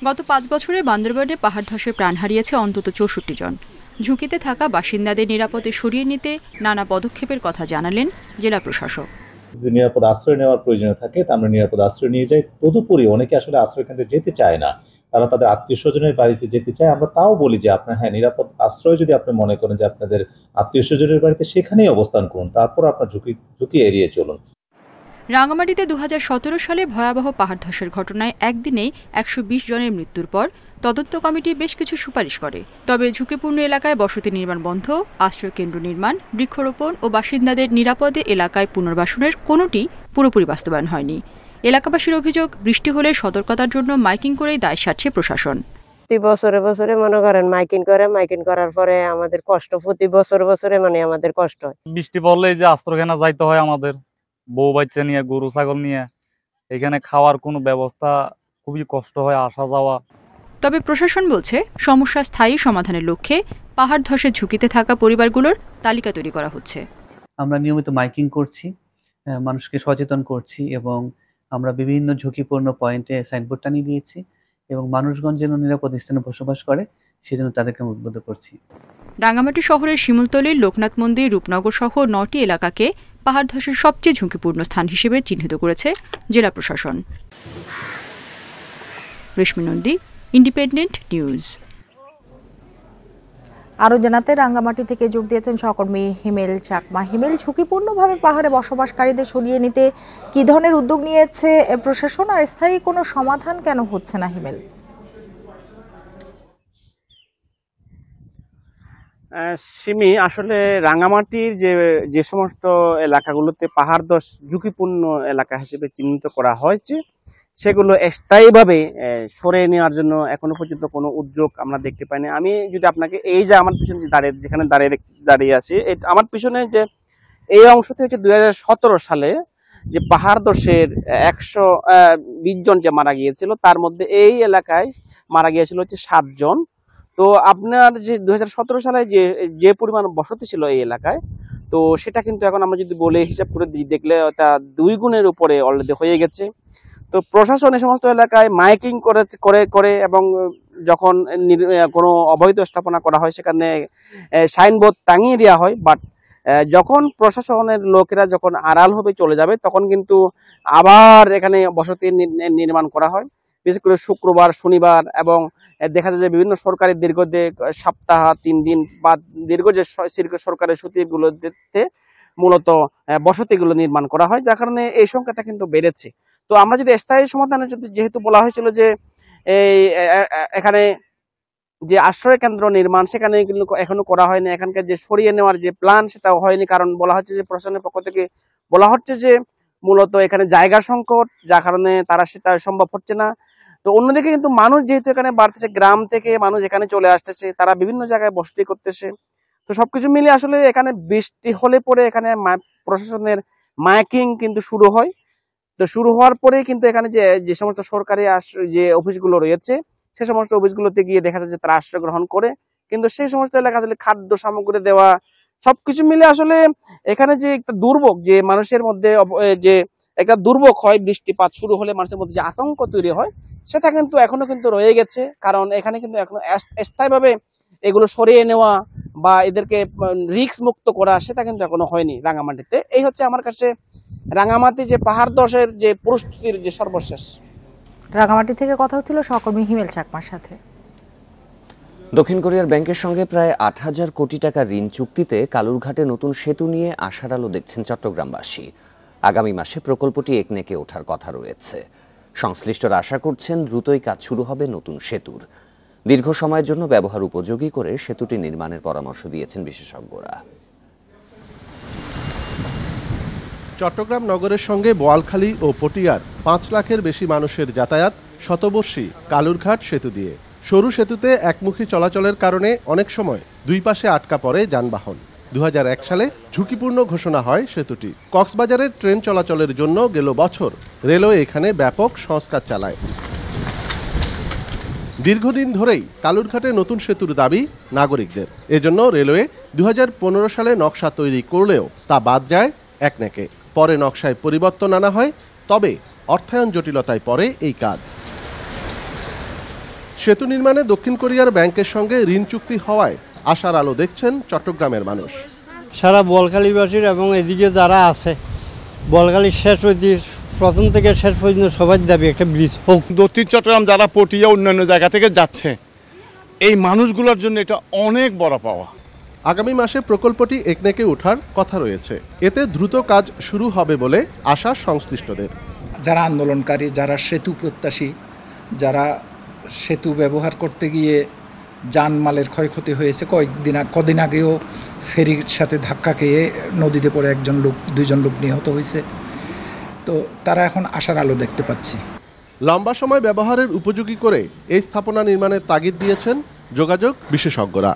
গত 5 বছরে বান্দরবানে পাহাড় ধসে প্রাণ হারিয়েছে অন্তত 64 জন। ঝুঁকিতে থাকা বাসিন্দাদের নিরাপদে সরিয়ে নিতে নানা পদক্ষেপের কথা জানালেন জেলা প্রশাসক। যদি নিরাপদ আশ্রয় নেওয়ার প্রয়োজন থাকে তা আমরা নিরাপদ আশ্রয় নিয়ে যাই। তদুপরি অনেকে আসলে আশ্রয় কেন্দ্রে যেতে চায় না, তারা তাদের আত্মীয় স্বজনের বাড়িতে যেতে চায়। আমরা তাও বলি যে আপনার নিরাপদ আশ্রয় যদি আপনি মনে করেন যে আপনাদের আত্মীয় স্বজনের বাড়িতে, সেখানেই অবস্থান করুন, তারপর আপনার ঝুঁকি এড়িয়ে চলুন। রাঙামাটিতে 2017 সালে ভয়াবহ পাহাড় ধসের ঘটনায় একদিনেই 120 জনের মৃত্যুর পর তদন্ত কমিটি বেশ কিছু সুপারিশ করে। তবে ঝুঁকিপূর্ণ এলাকায় বসতি নির্মাণ বন্ধ, আশ্রয় কেন্দ্র নির্মাণ, বৃক্ষরোপণ ও বাসিন্দাদের নিরাপদে এলাকায় পুনর্বাসনের কোনোটি পুরোপুরি বাস্তবায়ন হয়নি। এলাকাবাসীর অভিযোগ, বৃষ্টি হলে সতর্কতার জন্য মাইকিং করেই দায় সারছে প্রশাসন। প্রতি বছরে মনে করেন মাইকিং করার পরে আমাদের কষ্ট, প্রতি বছরে আমাদের কষ্ট হয়। বৃষ্টি পড়লে যে আশ্রয়খানা যাইতে হয় আমাদের, বউ বাচ্চা নিয়ে, গরু ছাগল নিয়ে, এখানে খাওয়ার কোনো ব্যবস্থা খুবই কষ্ট হয়, আসা যাওয়া। তবে প্রশাসন বলছে সমস্যা স্থায়ী সমাধানের লক্ষ্যে পাহাড় ধসের ঝুঁকিতে থাকা পরিবারগুলোর তালিকা তৈরি করা হচ্ছে। আমরা নিয়মিত মাইকিং করছি, মানুষকে সচেতন করছি এবং আমরা বিভিন্ন ঝুঁকিপূর্ণ পয়েন্টে সাইনবোর্ড টানিয়ে দিয়েছি এবং মানুষগণ যেন নিরাপদ স্থানে বসবাস করে সেজন্য তাদেরকে উদ্বুদ্ধ করছি। রাঙামাটি শহরের শিমুলতলির লোকনাথ মন্দির, রূপনগর সহ 9টি এলাকাকে পাহাড় ধসের সবচেয়ে ঝুঁকিপূর্ণ স্থান হিসেবে চিহ্নিত করেছে জেলা প্রশাসন। রেশমি নন্দী, ইন্ডিপেন্ডেন্ট নিউজ। আরও জানাতে রাঙ্গামাটি থেকে যোগ দিয়েছেন সহকর্মী হিমেল চাকমা। হিমেল, ঝুঁকিপূর্ণভাবে পাহাড়ে বসবাসকারীদের সরিয়ে নিতে কি ধরনের উদ্যোগ নিয়েছে প্রশাসন, আর স্থায়ী কোনো সমাধান কেন হচ্ছে না? হিমেল, সিমি, আসলে রাঙ্গামাটির যে সমস্ত এলাকাগুলোতে পাহাড় ধস ঝুঁকিপূর্ণ এলাকা হিসেবে চিহ্নিত করা হয়েছে সেগুলো স্থায়ীভাবে সরে নেওয়ার জন্য এখনো পর্যন্ত কোনো উদ্যোগ আমরা দেখতে পাইনি। আমি যদি আপনাকে এই যে আমার পিছনে যেখানে দাঁড়িয়ে আছি, আমার পিছনে যে এই অংশটি হচ্ছে 2017 সালে যে পাহাড় ধসের 120 জন যে মারা গিয়েছিল, তার মধ্যে এই এলাকায় মারা গিয়েছিল হচ্ছে 7 জন। তো আপনার যে 2017 সালে যে পরিমাণ বসতি ছিল এই এলাকায়, তো সেটা কিন্তু এখন আমরা যদি বলে হিসাব করে দেখলে তা 2 গুণের উপরে অলরেডি হয়ে গেছে। তো প্রশাসন এই সমস্ত এলাকায় মাইকিং করে এবং যখন কোনো অবৈধ স্থাপনা করা হয় সেখানে সাইনবোর্ড টাঙিয়ে দেওয়া হয়। বাট যখন প্রশাসনের লোকেরা যখন আড়াল হবে চলে যাবে, তখন কিন্তু আবার এখানে বসতি নির্মাণ করা হয়, বিশেষ করে শুক্রবার, শনিবার, এবং দেখা যায় যে বিভিন্ন সরকারি দীর্ঘ সপ্তাহ 3 দিন বা দীর্ঘ যে সরকারের ছুটিগুলোতে মূলত বসতিগুলো নির্মাণ করা হয়, যার কারণে এই সংখ্যাটা কিন্তু বেড়েছে। তো আমরা যদি স্থায়ী সমাধানের যেহেতু বলা হয়েছিল যে এখানে যে আশ্রয় কেন্দ্র নির্মাণ, সেখানে কিন্তু এখনো করা হয়নি। এখানকার যে সরিয়ে নেওয়ার যে প্ল্যান সেটাও হয়নি, কারণ বলা হচ্ছে যে প্রশাসনের পক্ষ থেকে বলা হচ্ছে যে মূলত এখানে জায়গা সংকট, যার কারণে তারা সেটা সম্ভব হচ্ছে না। তো অন্যদিকে কিন্তু মানুষ যেহেতু এখানে বাড়তেছে, গ্রাম থেকে মানুষ এখানে চলে আসতেছে, তারা বিভিন্ন জায়গায় বসতি করতেছে। তো সবকিছু মিলে আসলে এখানে বৃষ্টি হলে পরে এখানে প্রশাসনের মাইকিং কিন্তু শুরু হয়। তো শুরু হওয়ার পরেই কিন্তু এখানে যে সমস্ত সরকারি যে অফিসগুলো রয়েছে, সে সমস্ত অফিসগুলোতে গিয়ে দেখা যায় যে তারা আশ্রয় গ্রহণ করে। কিন্তু সেই সমস্ত এলাকা আসলে খাদ্য সামগ্রী দেওয়া, সবকিছু মিলে আসলে এখানে যে একটা দুর্ভোগ, যে মানুষের মধ্যে যে একটা দুর্ভোগ হয়, বৃষ্টিপাত শুরু হলে মানুষের মধ্যে যে আতঙ্ক তৈরি হয়, সেটা কিন্তু এখনো কিন্তু রয়ে গেছে। কারণ এখানে কিন্তু এখনো স্থায়ীভাবে এগুলো সরিয়ে নেওয়া বা এদেরকে রিস্ক মুক্ত করা, সেটা কিন্তু এখনো হয়নি রাঙ্গামাটিতে। এই হচ্ছে আমার কাছে রাঙ্গামাটি যে পাহাড় ধসের যে পরিস্থিতির যে সর্বশেষ। রাঙ্গামাটি থেকে কথা হচ্ছিল সহকর্মী হিমেল চাকমার সাথে। দক্ষিণ কোরিয়ার ব্যাংকের সঙ্গে প্রায় ৮,০০০ কোটি টাকা ঋণ চুক্তিতে কালুরঘাটে নতুন সেতু নিয়ে আশার আলো দেখছেন চট্টগ্রামবাসী। আগামী মাসে প্রকল্পটি একনেকে ওঠার কথা রয়েছে। সংশ্লিষ্টরা আশা করছেন দ্রুতই কাজ শুরু হবে নতুন সেতুর। দীর্ঘ সময়ের জন্য ব্যবহার উপযোগী করে সেতুটি নির্মাণের পরামর্শ দিয়েছেন বিশেষজ্ঞরা। চট্টগ্রাম নগরের সঙ্গে বোয়ালখালী ও পটিয়ার ৫ লাখের বেশি মানুষের যাতায়াত শতবর্ষী কালুরঘাট সেতু দিয়ে। সরু সেতুতে একমুখী চলাচলের কারণে অনেক সময় দুই পাশে আটকা পড়ে যানবাহন। ২০০১ সালে ঝুঁকিপূর্ণ ঘোষণা হয় সেতুটি। কক্সবাজারের ট্রেন চলাচলের জন্য গেল বছর রেলওয়ে এখানে ব্যাপক সংস্কার চালায়। দীর্ঘদিন ধরেই কালুরঘাটে নতুন সেতুর দাবি নাগরিকদের। এজন্য রেলওয়ে ২০১৫ সালে নকশা তৈরি করলেও তা বাদ যায় একনেকে। পরে নকশায় পরিবর্তন আনা হয়, তবে অর্থায়ন জটিলতায় পড়ে এই কাজ। সেতু নির্মাণে দক্ষিণ কোরিয়ার ব্যাংকের সঙ্গে ঋণ চুক্তি হওয়ায় আশার আলো দেখছেন চট্টগ্রামের মানুষ। সারা বোয়ালখালীবাসীর এবং এদিকে যারা আছে বোয়ালখালী শেষ হইতে প্রথম থেকে শেষ পর্যন্ত সবার দাবি একটা ব্রিজ হোক। দক্ষিণ চট্টগ্রাম যারা পটিয়া অন্যান্য জায়গা থেকে যাচ্ছে, এই মানুষগুলোর জন্য এটা অনেক বড় পাওয়া। আগামী মাসে প্রকল্পটি একনেকে ওঠার কথা রয়েছে। এতে দ্রুত কাজ শুরু হবে বলে আশা সংশ্লিষ্টদের। যারা আন্দোলনকারী, যারা সেতু প্রত্যাশী, যারা সেতু ব্যবহার করতে গিয়ে জানমালের ক্ষয়ক্ষতি হয়েছে, কদিন আগেও ফেরির সাথে ধাক্কা খেয়ে নদীতে পড়ে দুইজন লোক নিহত হয়েছে, তো তারা এখন আশার আলো দেখতে পাচ্ছি। লম্বা সময় ব্যবহারের উপযোগী করে এই স্থাপনা নির্মাণের তাগিদ দিয়েছেন যোগাযোগ বিশেষজ্ঞরা।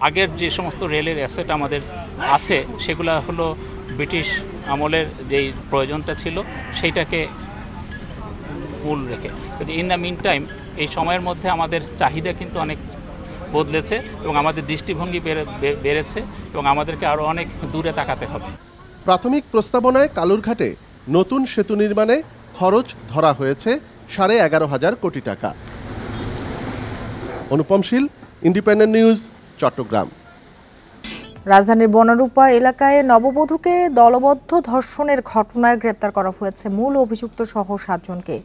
আগের যে সমস্ত রেলের অ্যাসেট আমাদের আছে সেগুলো হলো ব্রিটিশ আমলের যেই প্রয়োজনটা ছিল সেইটাকে মূল রেখে, ইন দ্য মিন টাইম এই সময়ের মধ্যে আমাদের চাহিদা কিন্তু অনেক বদলেছে এবং আমাদের দৃষ্টিভঙ্গি বেড়েছে এবং আমাদেরকে আরও অনেক দূরে তাকাতে হবে। প্রাথমিক প্রস্তাবনায় কালুরঘাটে নতুন সেতু নির্মাণে খরচ ধরা হয়েছে 11,500 কোটি টাকা। অনুপম শীল, ইন্ডিপেন্ডেন্ট নিউজ, চট্টগ্রাম। রাজধানীর বনরূপা এলাকায় নববধূকে দলবদ্ধ ধর্ষণের ঘটনায় গ্রেপ্তার করা হয়েছে মূল অভিযুক্ত সহ ৭ জনকে।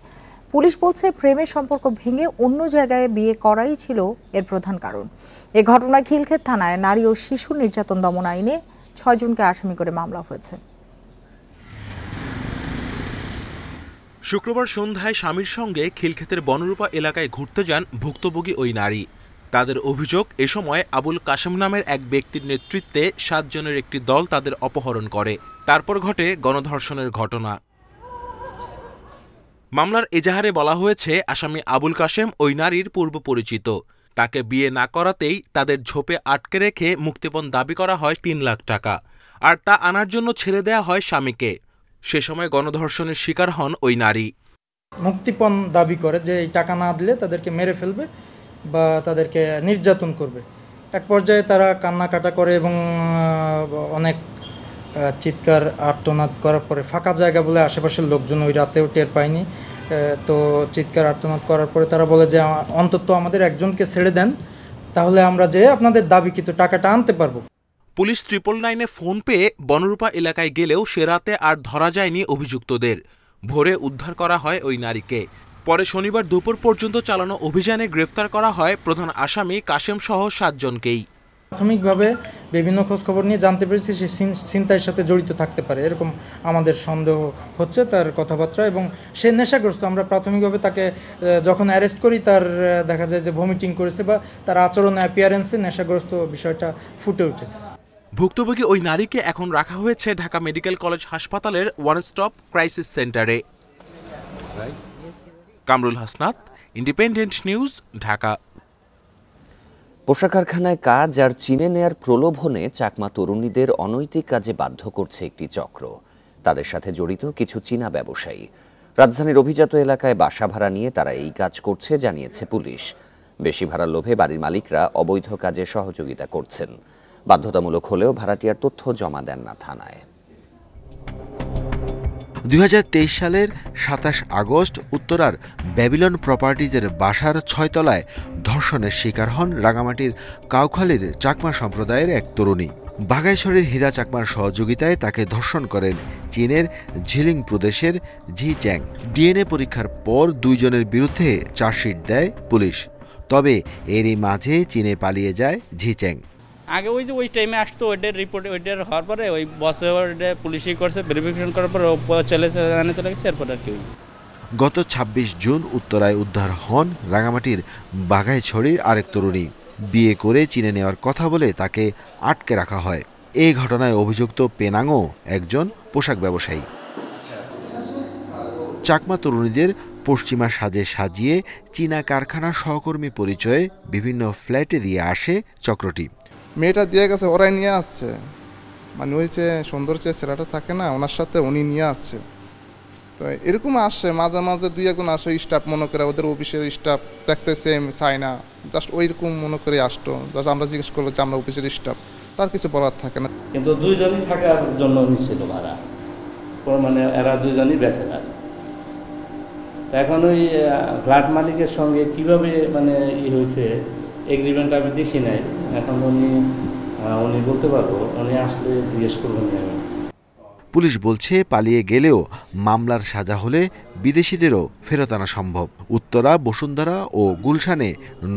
পুলিশ বলছে প্রেমের সম্পর্ক ভেঙে অন্য জায়গায় বিয়ে করাই ছিল এর প্রধান কারণ। এ ঘটনায় খিলক্ষেত থানায় নারী ও শিশু নির্যাতন দমন আইনে ৬ জনকে আসামি করে মামলা হয়েছে। শুক্রবার সন্ধ্যায় স্বামীর সঙ্গে খিলক্ষেতের বনরূপা এলাকায় ঘুরতে যান ভুক্তভোগী ওই নারী। তাদের অভিযোগ, এ সময় আবুল কাশেম নামের এক ব্যক্তির নেতৃত্বে ৭ জনের একটি দল তাদের অপহরণ করে। তারপর ঘটে গণধর্ষণের ঘটনা। মামলার এজাহারে বলা হয়েছে, আসামি আবুল কাশেম ওই নারীর পূর্ব পরিচিত। তাকে বিয়ে না করাতেই তাদের ঝোপে আটকে রেখে মুক্তিপণ দাবি করা হয় ৩ লাখ টাকা, আর তা আনার জন্য ছেড়ে দেয়া হয় স্বামীকে। সে সময় গণধর্ষণের শিকার হন ওই নারী। মুক্তিপণ দাবি করে যে এই টাকা না দিলে তাদেরকে মেরে ফেলবে বা তাদেরকে নির্যাতন করবে। এক পর্যায়ে তারা কান্নাকাটা করে এবং অনেক চিৎকার আর্তনাদ করার পরে ফাঁকা জায়গা বলে আশেপাশের লোকজন ওই রাতেও টের পায়নি, তো চিৎকার আর্তনাদ করার পরে তারা বলে যে অন্তত আমাদের একজনকে ছেড়ে দেন, তাহলে আমরা যে আপনাদের দাবিকৃত টাকাটা আনতে পারবো। পুলিশ 999-এ ফোন পেয়ে বনরূপা এলাকায় গেলেও সে রাতে আর ধরা যায়নি অভিযুক্তদের। ভোরে উদ্ধার করা হয় ওই নারীকে। পরে শনিবার দুপুর পর্যন্ত চালানো অভিযানে গ্রেফতার করা হয় প্রধান আসামি কাশেম সহ ৭ জনকেই। প্রাথমিকভাবে বিভিন্ন খোঁজখবর নিয়ে জানতে পেরেছি সে ছিনতাইয়ের সাথে জড়িত থাকতে পারে, এরকম আমাদের সন্দেহ হচ্ছে তার কথাবার্তা, এবং সে নেশাগ্রস্ত। আমরা প্রাথমিকভাবে তাকে যখন অ্যারেস্ট করি তার দেখা যায় যে ভমিটিং করেছে বা তার আচরণ অ্যাপিয়ারেন্সে নেশাগ্রস্ত বিষয়টা ফুটে উঠেছে। ভুক্তভোগী ওই নারীকে এখন রাখা হয়েছে ঢাকা মেডিকেল কলেজ হাসপাতালের ওয়ান স্টপ ক্রাইসিস সেন্টারে। Kamrul Hasnat, independent News, Dhaka. পোশাক কারখানায় কাজ আর চিনে নেয়ার প্রলোভনে চাকমা তরুণীদের অনৈতিক কাজে বাধ্য করছে একটি চক্র। তাদের সাথে জড়িত কিছু চীনা ব্যবসায়ী। রাজধানীর অভিজাত এলাকায় বাসা ভাড়া নিয়ে তারা এই কাজ করছে জানিয়েছে পুলিশ। বেশি ভাড়ার লোভে বাড়ির মালিকরা অবৈধ কাজে সহযোগিতা করছেন। বাধ্যতামূলক হলেও ভাড়াটিয়ার তথ্য জমা দেন না থানায়। ২০২৩ সালের ২৭ আগস্ট উত্তরার ব্যাবিলন প্রপার্টিজের বাসার ৬ তলায় ধর্ষণের শিকার হন রাঙামাটির কাউখালীর চাকমা সম্প্রদায়ের এক তরুণী। বাঘাইছড়ির হীরা চাকমার সহযোগিতায় তাকে ধর্ষণ করেন চীনের ঝিলিং প্রদেশের ঝি চ্যাং। ডিএনএ পরীক্ষার পর ২ জনের বিরুদ্ধে চার্জশিট দেয় পুলিশ। তবে এরই মাঝে চীনে পালিয়ে যায় ঝিচেং। আগে ওই টাইমে আসতো, ওইটার রিপোর্ট ওইটার হওয়ার পরে ওই বসে পুলিশই করছে, ভেরিফিকেশন করার পরে চলে গেছে, এরপর আর কেউ। গত ২৬ জুন উত্তরায় উদ্ধার হন রাঙামাটির বাঘাইছড়ির আরেক তরুণী। বিয়ে করে চীনে নেওয়ার কথা বলে তাকে আটকে রাখা হয়। এই ঘটনায় অভিযুক্ত পেনাংও একজন পোশাক ব্যবসায়ী। চাকমা তরুণীদের পশ্চিমা সাজে সাজিয়ে চীনা কারখানার সহকর্মী পরিচয়ে বিভিন্ন ফ্ল্যাটে দিয়ে আসে চক্রটি। মেয়েটা দিয়ে গেছে, ওরাই নিয়ে আসছে, মানে ওই যে সুন্দর যে ছেলেটা থাকে না, ওনার সাথে উনি নিয়ে আসছে। তো এরকম আসে মাঝে মাঝে, দুই একজন আসে স্টাফ মনে করে, ওদের অফিসের স্টাফ দেখতে সেম চাই না, জাস্ট ওইরকম মনে করে আসতো। জাস্ট আমরা জিজ্ঞেস করলো যে আমরা অফিসের স্টাফ, তার কিছু বলার থাকে না। কিন্তু দুইজনই থাকার জন্য নিচ্ছিল ভাড়া, মানে এরা দুইজনই ব্যাচেলার। তো এখন ওই ফ্ল্যাট মালিকের সঙ্গে কিভাবে মানে হয়েছে এগ্রিমেন্ট আমি দেখি নাই, এখন উনি বলতে পারবো, উনি আসলে জিজ্ঞেস করবেন। আমি পুলিশ বলছে পালিয়ে গেলেও মামলার সাজা হলে বিদেশিদেরও ফেরত আনা সম্ভব। উত্তরা, বসুন্ধরা ও গুলশানে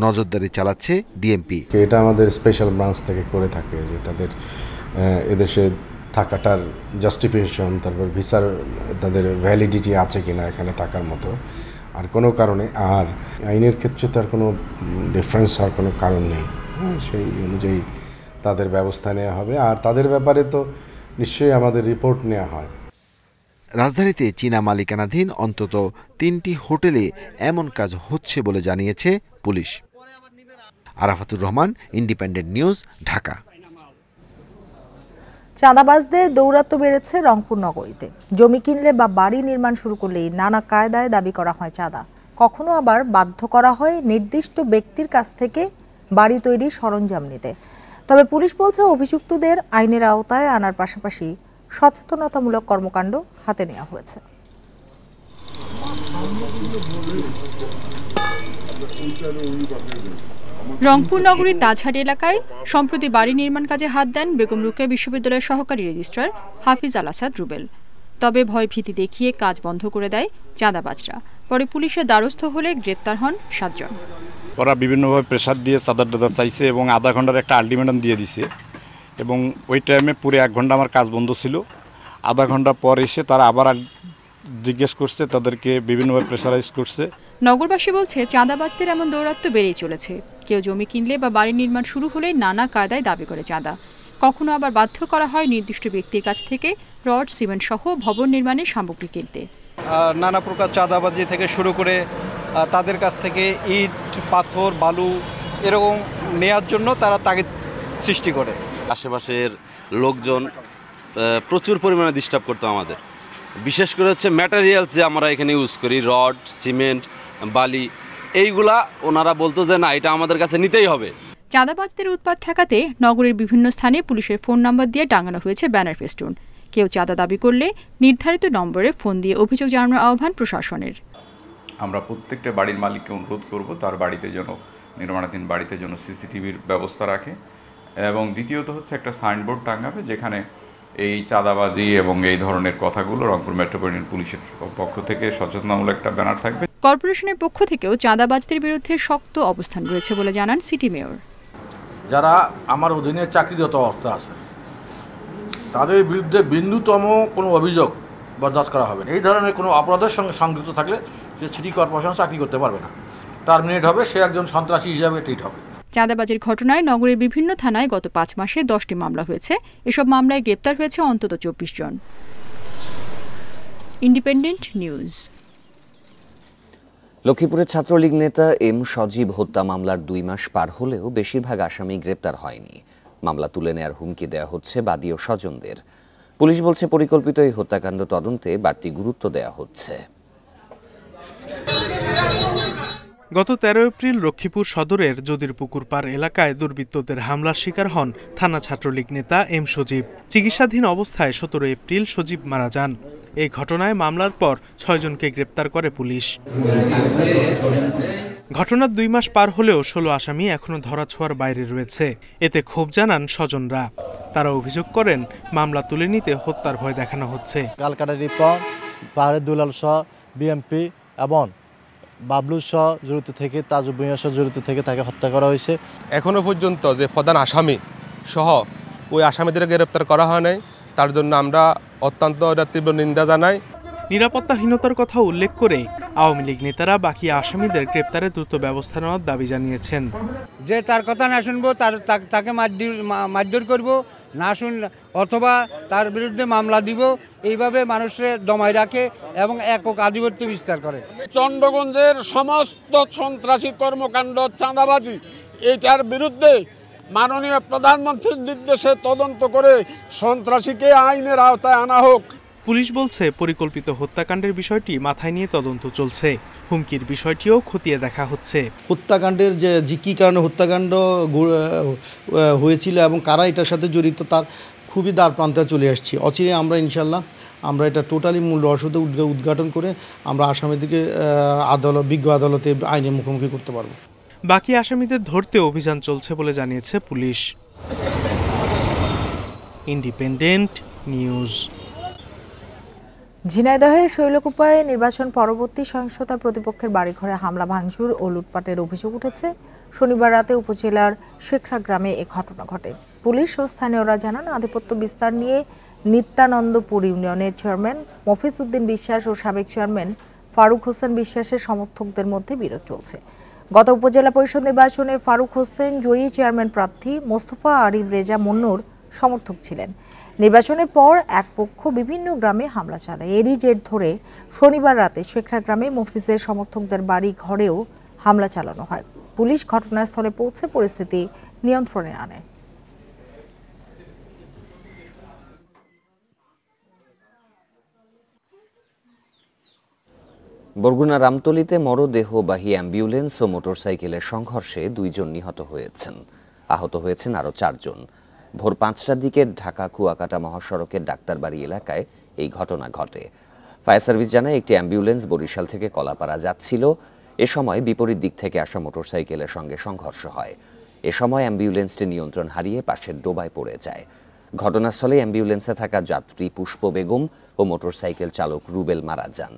নজরদারি চালাচ্ছে ডিএমপি। এটা আমাদের স্পেশাল ব্রাঞ্চ থেকে করে থাকে যে তাদের এদেশে থাকাটার জাস্টিফিকেশন, তারপর ভিসার তাদের ভ্যালিডিটি আছে কিনা এখানে থাকার মতো, আর কোনো কারণে আর আইনের ক্ষেত্রে তার কোনো ডিফারেন্স হওয়ার কোনো কারণ নেই। সেই অনুযায়ী তাদের ব্যবস্থা নেওয়া হবে, আর তাদের ব্যাপারে তো নিশ্চয়ই আমাদের রিপোর্ট নেওয়া হয়। রাজধানীতে চীনা মালিকানাধীন অন্তত ৩টি হোটেলে এমন কাজ হচ্ছে বলে জানিয়েছে পুলিশ। Arafatur Rahman, Independent News, Dhaka. চাঁদাবাজদের দৌরাত্ম্য বেড়েছে রংপুর নগরীতে। জমি কিনলে বা বাড়ি নির্মাণ শুরু করলেই নানা কায়দায় দাবি করা হয় চাঁদা। কখনো আবার বাধ্য করা হয় নির্দিষ্ট ব্যক্তির কাছ থেকে বাড়ি তৈরির সরঞ্জাম নিতে। তবে পুলিশ বলছে অভিযুক্তদের আইনের আওতায় আনার পাশাপাশি সচেতনতামূলক কর্মকাণ্ড হাতে নেওয়া হয়েছে। রংপুর নগরীর তাজহাট এলাকায় সম্প্রতি বাড়ি নির্মাণ কাজে হাত দেন বেগম রোকেয়া বিশ্ববিদ্যালয়ের সহকারী রেজিস্ট্রার হাফিজ আল আসাদ রুবেল। তবে ভয় ভীতি দেখিয়ে কাজ বন্ধ করে দেয় চাঁদাবাজরা। পরে পুলিশের দ্বারস্থ হলে গ্রেপ্তার হন 7 জন। ওরা বিভিন্নভাবে প্রেশার দিয়ে চাঁদা চাইছে এবং আধা ঘন্টার একটা আলটিমেটাম দিয়ে দিছে, এবং ওই টাইমে পুরো 1 ঘন্টা আমার কাজ বন্ধ ছিল। আধা ঘন্টা পর এসে তারা আবার জিজ্ঞেস করছে, তাদেরকে বিভিন্নভাবে প্রেশারাইজ করছে। নগরবাসী বলছে চাঁদাবাজদের এমন দৌরাত্ম্য বেড়েই চলেছে। কেউ জমি কিনলে বা বাড়ি নির্মাণ শুরু হলে নানা কায়দায় দাবি করে চাঁদা। কখনো আবার বাধ্য করা হয় নির্দিষ্ট ব্যক্তির কাছ থেকে রড, সিমেন্ট সহ ভবন নির্মাণের সামগ্রী কিনতে। নানা প্রকার চাঁদাবাজি থেকে শুরু করে তাদের কাছ থেকে ইট, পাথর, বালু এরকম নেয়ার জন্য তারা তাগিদ সৃষ্টি করে। আশেপাশের লোকজন প্রচুর পরিমাণে ডিস্টার্ব করতো আমাদের, বিশেষ করে হচ্ছে ম্যাটেরিয়ালস যে আমরা এখানে ইউজ করি, রড, সিমেন্ট, বালি, এইগুলা ওনারা বলতো যে না, এটা আমাদের কাছে নিতেই হবে। চাঁদাবাজদের উৎপাত ঠেকাতে নগরের বিভিন্ন স্থানে পুলিশের ফোন নম্বর দিয়ে টাঙানো হয়েছে ব্যানার ফেস্টুন। কেউ চাঁদা দাবি করলে নির্ধারিত নম্বরে ফোন দিয়ে অভিযোগ জানানোর আহ্বান প্রশাসনের। আমরা প্রত্যেকটা বাড়ির মালিককে অনুরোধ করব তার বাড়িতে যেন, নির্মাণাধীন বাড়িতে যেন সিসিটিভির ব্যবস্থা রাখে, এবং দ্বিতীয়ত হচ্ছে একটা সাইনবোর্ড টাঙাবে যেখানে এই চাঁদাবাজি এবং এই ধরনের কথাগুলো রংপুর মেট্রোপলিটন পুলিশের পক্ষ থেকে সচেতনতামূলক একটা ব্যানার থাকবে। কর্পোরেশনের পক্ষ থেকেও চাঁদাবাজদের বিরুদ্ধে শক্ত অবস্থান রয়েছে বলে জানান সিটি মেয়র। যারা আমার অধীনে চাকরিরত অবস্থা আছে তাদের বিরুদ্ধে বিন্দুতম কোনো অভিযোগ বরদাস্ত করা হবে না। এই ধরনের কোনো অপরাধের সঙ্গে সংযুক্ত থাকলে সে সিটি কর্পোরেশন চাকরি করতে পারবে না, টার্মিনেট হবে, সে একজন সন্ত্রাসী হিসাবে ট্রিট হবে। চাঁদাবাজির ঘটনায় নগরের বিভিন্ন থানায় গত 5 মাসে 10টি মামলা হয়েছে। এসব মামলায় গ্রেপ্তার হয়েছে অন্তত 24 জন। Independent news. লক্ষ্মীপুরের ছাত্রলীগ নেতা এম সজীব হত্যা মামলার 2 মাস পার হলেও বেশিরভাগ আসামি গ্রেপ্তার হয়নি। মামলা তুলে নেয়ার হুমকি দেওয়া হচ্ছে বাদী ও স্বজনদের। পুলিশ বলছে পরিকল্পিত এই হত্যাকাণ্ড তদন্তে বাড়তি গুরুত্ব দেওয়া হচ্ছে। গত 13 এপ্রিল লক্ষ্মীপুর সদরের যদিরপুকুর পাড় এলাকায় দুর্বৃত্তদের হামলার শিকার হন থানা ছাত্রলীগ নেতা এম সজীব। চিকিৎসাধীন অবস্থায় 17 এপ্রিল সজীব মারা যান। এই ঘটনায় মামলার পর 6 জনকে গ্রেপ্তার করে পুলিশ। ঘটনার 2 মাস পার হলেও 16 আসামি এখনো ধরাছোঁয়ার বাইরে রয়েছে। এতে ক্ষোভ জানান স্বজনরা। তারা অভিযোগ করেন মামলা তুলে নিতে হত্যার ভয় দেখানো হচ্ছে। কালকাটা রিপন, পাহাড়ের দুলাল সহ বিএমপি এবং বাবলু শাহ জড়িত থেকে, তাজু ভূঁইয়া শাহ জড়িত থেকে তাকে হত্যা করা হয়েছে। এখনও পর্যন্ত যে প্রধান আসামি সহ ওই আসামিদের গ্রেপ্তার করা হয় নাই, তার জন্য আমরা অত্যন্ত তীব্র নিন্দা জানাই। নিরাপত্তাহীনতার কথা উল্লেখ করে আওয়ামী লীগ নেতারা বাকি আসামিদের গ্রেপ্তারে দ্রুত ব্যবস্থা নেওয়ার দাবি জানিয়েছেন। যে তার কথা না শুনবো তাকে মারধর করব, না শুন অথবা তার বিরুদ্ধে মামলা দিব, এইভাবে মানুষের দমায় রাখে এবং একক আধিপত্য বিস্তার করে। চন্দ্রগঞ্জের সমস্ত সন্ত্রাসী কর্মকাণ্ড, চাঁদাবাজি, এইটার বিরুদ্ধে মাননীয় প্রধানমন্ত্রীর নির্দেশে তদন্ত করে সন্ত্রাসীকে আইনের আওতায় আনা হোক। পুলিশ বলছে পরিকল্পিত হত্যাকাণ্ডের বিষয়টি মাথায় নিয়ে তদন্ত চলছে। হুমকির বিষয়টিও খতিয়ে দেখা হচ্ছে। হত্যাকাণ্ডের যে কী কারণে হত্যাকাণ্ড হয়েছিল এবং কারা এটার সাথে জড়িত তার খুবই দ্বার প্রান্তে চলে আসছি। অচিরে আমরা ইনশাল্লাহ এটা টোটালি মূল রহস্য উদ্ঘাটন করে আমরা আসামিদেরকে বিজ্ঞ আদালতে আইনের মুখোমুখি করতে পারব। বাকি আসামিদের ধরতে অভিযান চলছে বলে জানিয়েছে পুলিশ। Independent news. ঝিনাইদহের শৈলকুপায় নির্বাচন পরবর্তী সহিংসতা প্রতিপক্ষের বাড়িঘরে হামলা ভাঙচুর ও লুটপাটের অভিযোগ উঠেছে। শনিবার রাতে উপজেলার শেখরা গ্রামে এ ঘটনা ঘটে। পুলিশ ও স্থানীয়রা জানান, আধিপত্য বিস্তার নিয়ে নিত্যানন্দপুর ইউনিয়নের চেয়ারম্যান মফিজ উদ্দিন বিশ্বাস ও সাবেক চেয়ারম্যান ফারুক হোসেন বিশ্বাসের সমর্থকদের মধ্যে বিরোধ চলছে। গত উপজেলা পরিষদ নির্বাচনে ফারুক হোসেন জয়ী চেয়ারম্যান প্রার্থী মোস্তফা আরিফ রেজা মুন্নুর সমর্থক ছিলেন। নির্বাচনের পর এক পক্ষ বিভিন্ন গ্রামে হামলা চালায়। এরই জের ধরে শনিবার রাতে শেখরা গ্রামে মফিজের সমর্থকদের বাড়ি ঘরেও হামলা চালানো হয়। পুলিশ ঘটনাস্থলে পৌঁছে পরিস্থিতি নিয়ন্ত্রণে আনে। বরগুনা রামতলিতে মরদেহবাহী অ্যাম্বুলেন্স ও মোটরসাইকেলের সংঘর্ষে 2 জন নিহত হয়েছেন। আহত হয়েছেন আরও 4 জন। ভোর 5টার দিকে ঢাকা কুয়াকাটা মহাসড়কের ডাক্তারবাড়ি এলাকায় এই ঘটনা ঘটে। ফায়ার সার্ভিস জানায়, একটি অ্যাম্বুলেন্স বরিশাল থেকে কলাপাড়া যাচ্ছিল। এ সময় বিপরীত দিক থেকে আসা মোটরসাইকেলের সঙ্গে সংঘর্ষ হয়। এ সময় অ্যাম্বুলেন্সটি নিয়ন্ত্রণ হারিয়ে পাশের ডোবায় পড়ে যায়। ঘটনাস্থলে অ্যাম্বুলেন্সে থাকা যাত্রী পুষ্প বেগম ও মোটরসাইকেল চালক রুবেল মারা যান।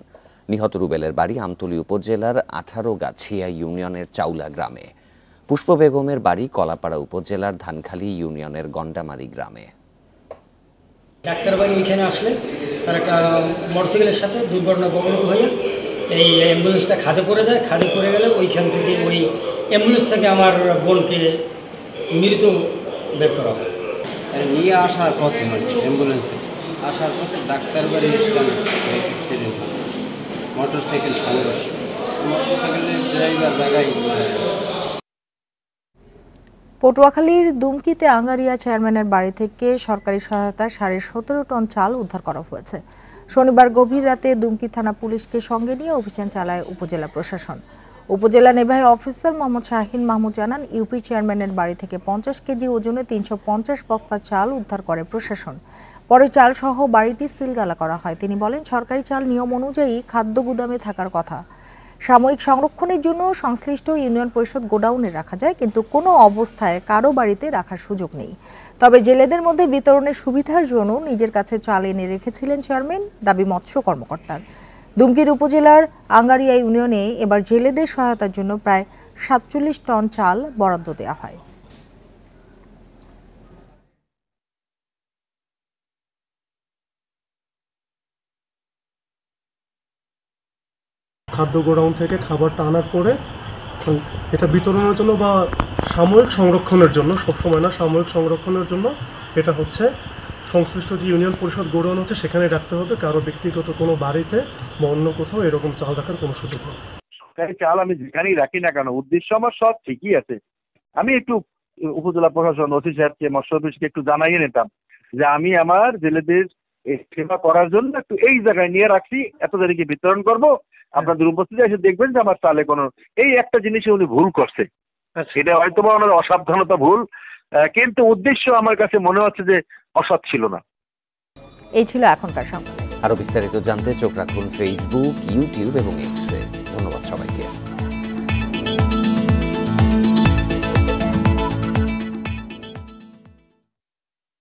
নিহত রুবেলের বাড়ি আমতলী উপজেলার 18 গাছিয়া ইউনিয়নের চাউলা গ্রামে। পুষ্প বেগমের বাড়ি কলাপাড়া উপজেলার ধানখালী ইউনিয়নের গন্ডামারি গ্রামে। ডাক্তারবাড়ি ওইখানে আসলে তার একটা মোটরসাইকেলের সাথে দুর্ঘটনা প্রবণিত হয়ে এই অ্যাম্বুলেন্সটা খাদে পড়ে যায়। খাদে পড়ে গেলে ওইখান থেকে ওই অ্যাম্বুলেন্স থেকে আমার বোনকে মৃত বের করা হয়। নিয়ে আসার পথে অ্যাম্বুলেন্সে আসার পথে ডাক্তারবাড়ির স্ট্যান্ডে অ্যাক্সিডেন্ট হয়েছে, মোটরসাইকেল সংঘর্ষ, মোটরসাইকেলের ড্রাইভার জায়গায়। পটুয়াখালীর দুমকিতে আঙ্গারিয়া চেয়ারম্যানের বাড়ি থেকে সরকারি সহায়তায় 17.5 টন চাল উদ্ধার করা হয়েছে। শনিবার গভীর রাতে দুমকি থানা পুলিশকে সঙ্গে নিয়ে অভিযান চালায় উপজেলা প্রশাসন। উপজেলা নির্বাহী অফিসার মোহাম্মদ শাহিন মাহমুদ জানান, ইউপি চেয়ারম্যানের বাড়ি থেকে 50 কেজি ওজনে 350 বস্তা চাল উদ্ধার করে প্রশাসন। পরে চাল সহ বাড়িটি সিলগালা করা হয়। তিনি বলেন, সরকারি চাল নিয়ম অনুযায়ী খাদ্য গুদামে থাকার কথা। সাময়িক সংরক্ষণের জন্য সংশ্লিষ্ট ইউনিয়ন পরিষদ গোডাউনে রাখা যায়, কিন্তু কোনো অবস্থায় কারো বাড়িতে রাখার সুযোগ নেই। তবে জেলেদের মধ্যে বিতরণের সুবিধার জন্য নিজের কাছে চাল এনে রেখেছিলেন চেয়ারম্যান, দাবি মৎস্য কর্মকর্তার। দুমকির উপজেলার আঙ্গারিয়া ইউনিয়নে এবার জেলেদের সহায়তার জন্য প্রায় 47 টন চাল বরাদ্দ দেওয়া হয়। খাদ্য গোডাউন থেকে খাবারটা আনার পরে এটা বিতরণের জন্য বা সাময়িক সংরক্ষণের জন্য, সবসময় না, সাময়িক সংরক্ষণের জন্য এটা হচ্ছে সংশ্লিষ্ট যে ইউনিয়ন পরিষদ গোডাউন হচ্ছে সেখানে রাখতে হবে। কারো ব্যক্তিগত কোনো বাড়িতে বা অন্য কোথাও এরকম চাল রাখার কোনো সুযোগ নেই। সরকারি চাল আমি যেখানেই রাখি না কেন, উদ্দেশ্য আমার সব ঠিকই আছে। আমি একটু উপজেলা প্রশাসন, ওসি সাহেবকে, মৎস্য অফিসকে একটু জানাইয়ে নিতাম যে আমি আমার জেলেদের সেবা করার জন্য একটু এই জায়গায় নিয়ে রাখছি, এত তারিখে বিতরণ করব, আপনাদের উপস্থিতি এসে দেখবেন যে আমার চালে কোনো এই একটা জিনিসে উনি ভুল করছে। সেটা হয়তো বা ওনার অসাবধানতা ভুল, কিন্তু উদ্দেশ্য আমার কাছে মনে হচ্ছে যে অসৎ ছিল না। এই ছিল এখনকার সংবাদ। আরো বিস্তারিত জানতে চোখ রাখুন ফেসবুক, ইউটিউব এবং এক্সে। ধন্যবাদ সবাইকে।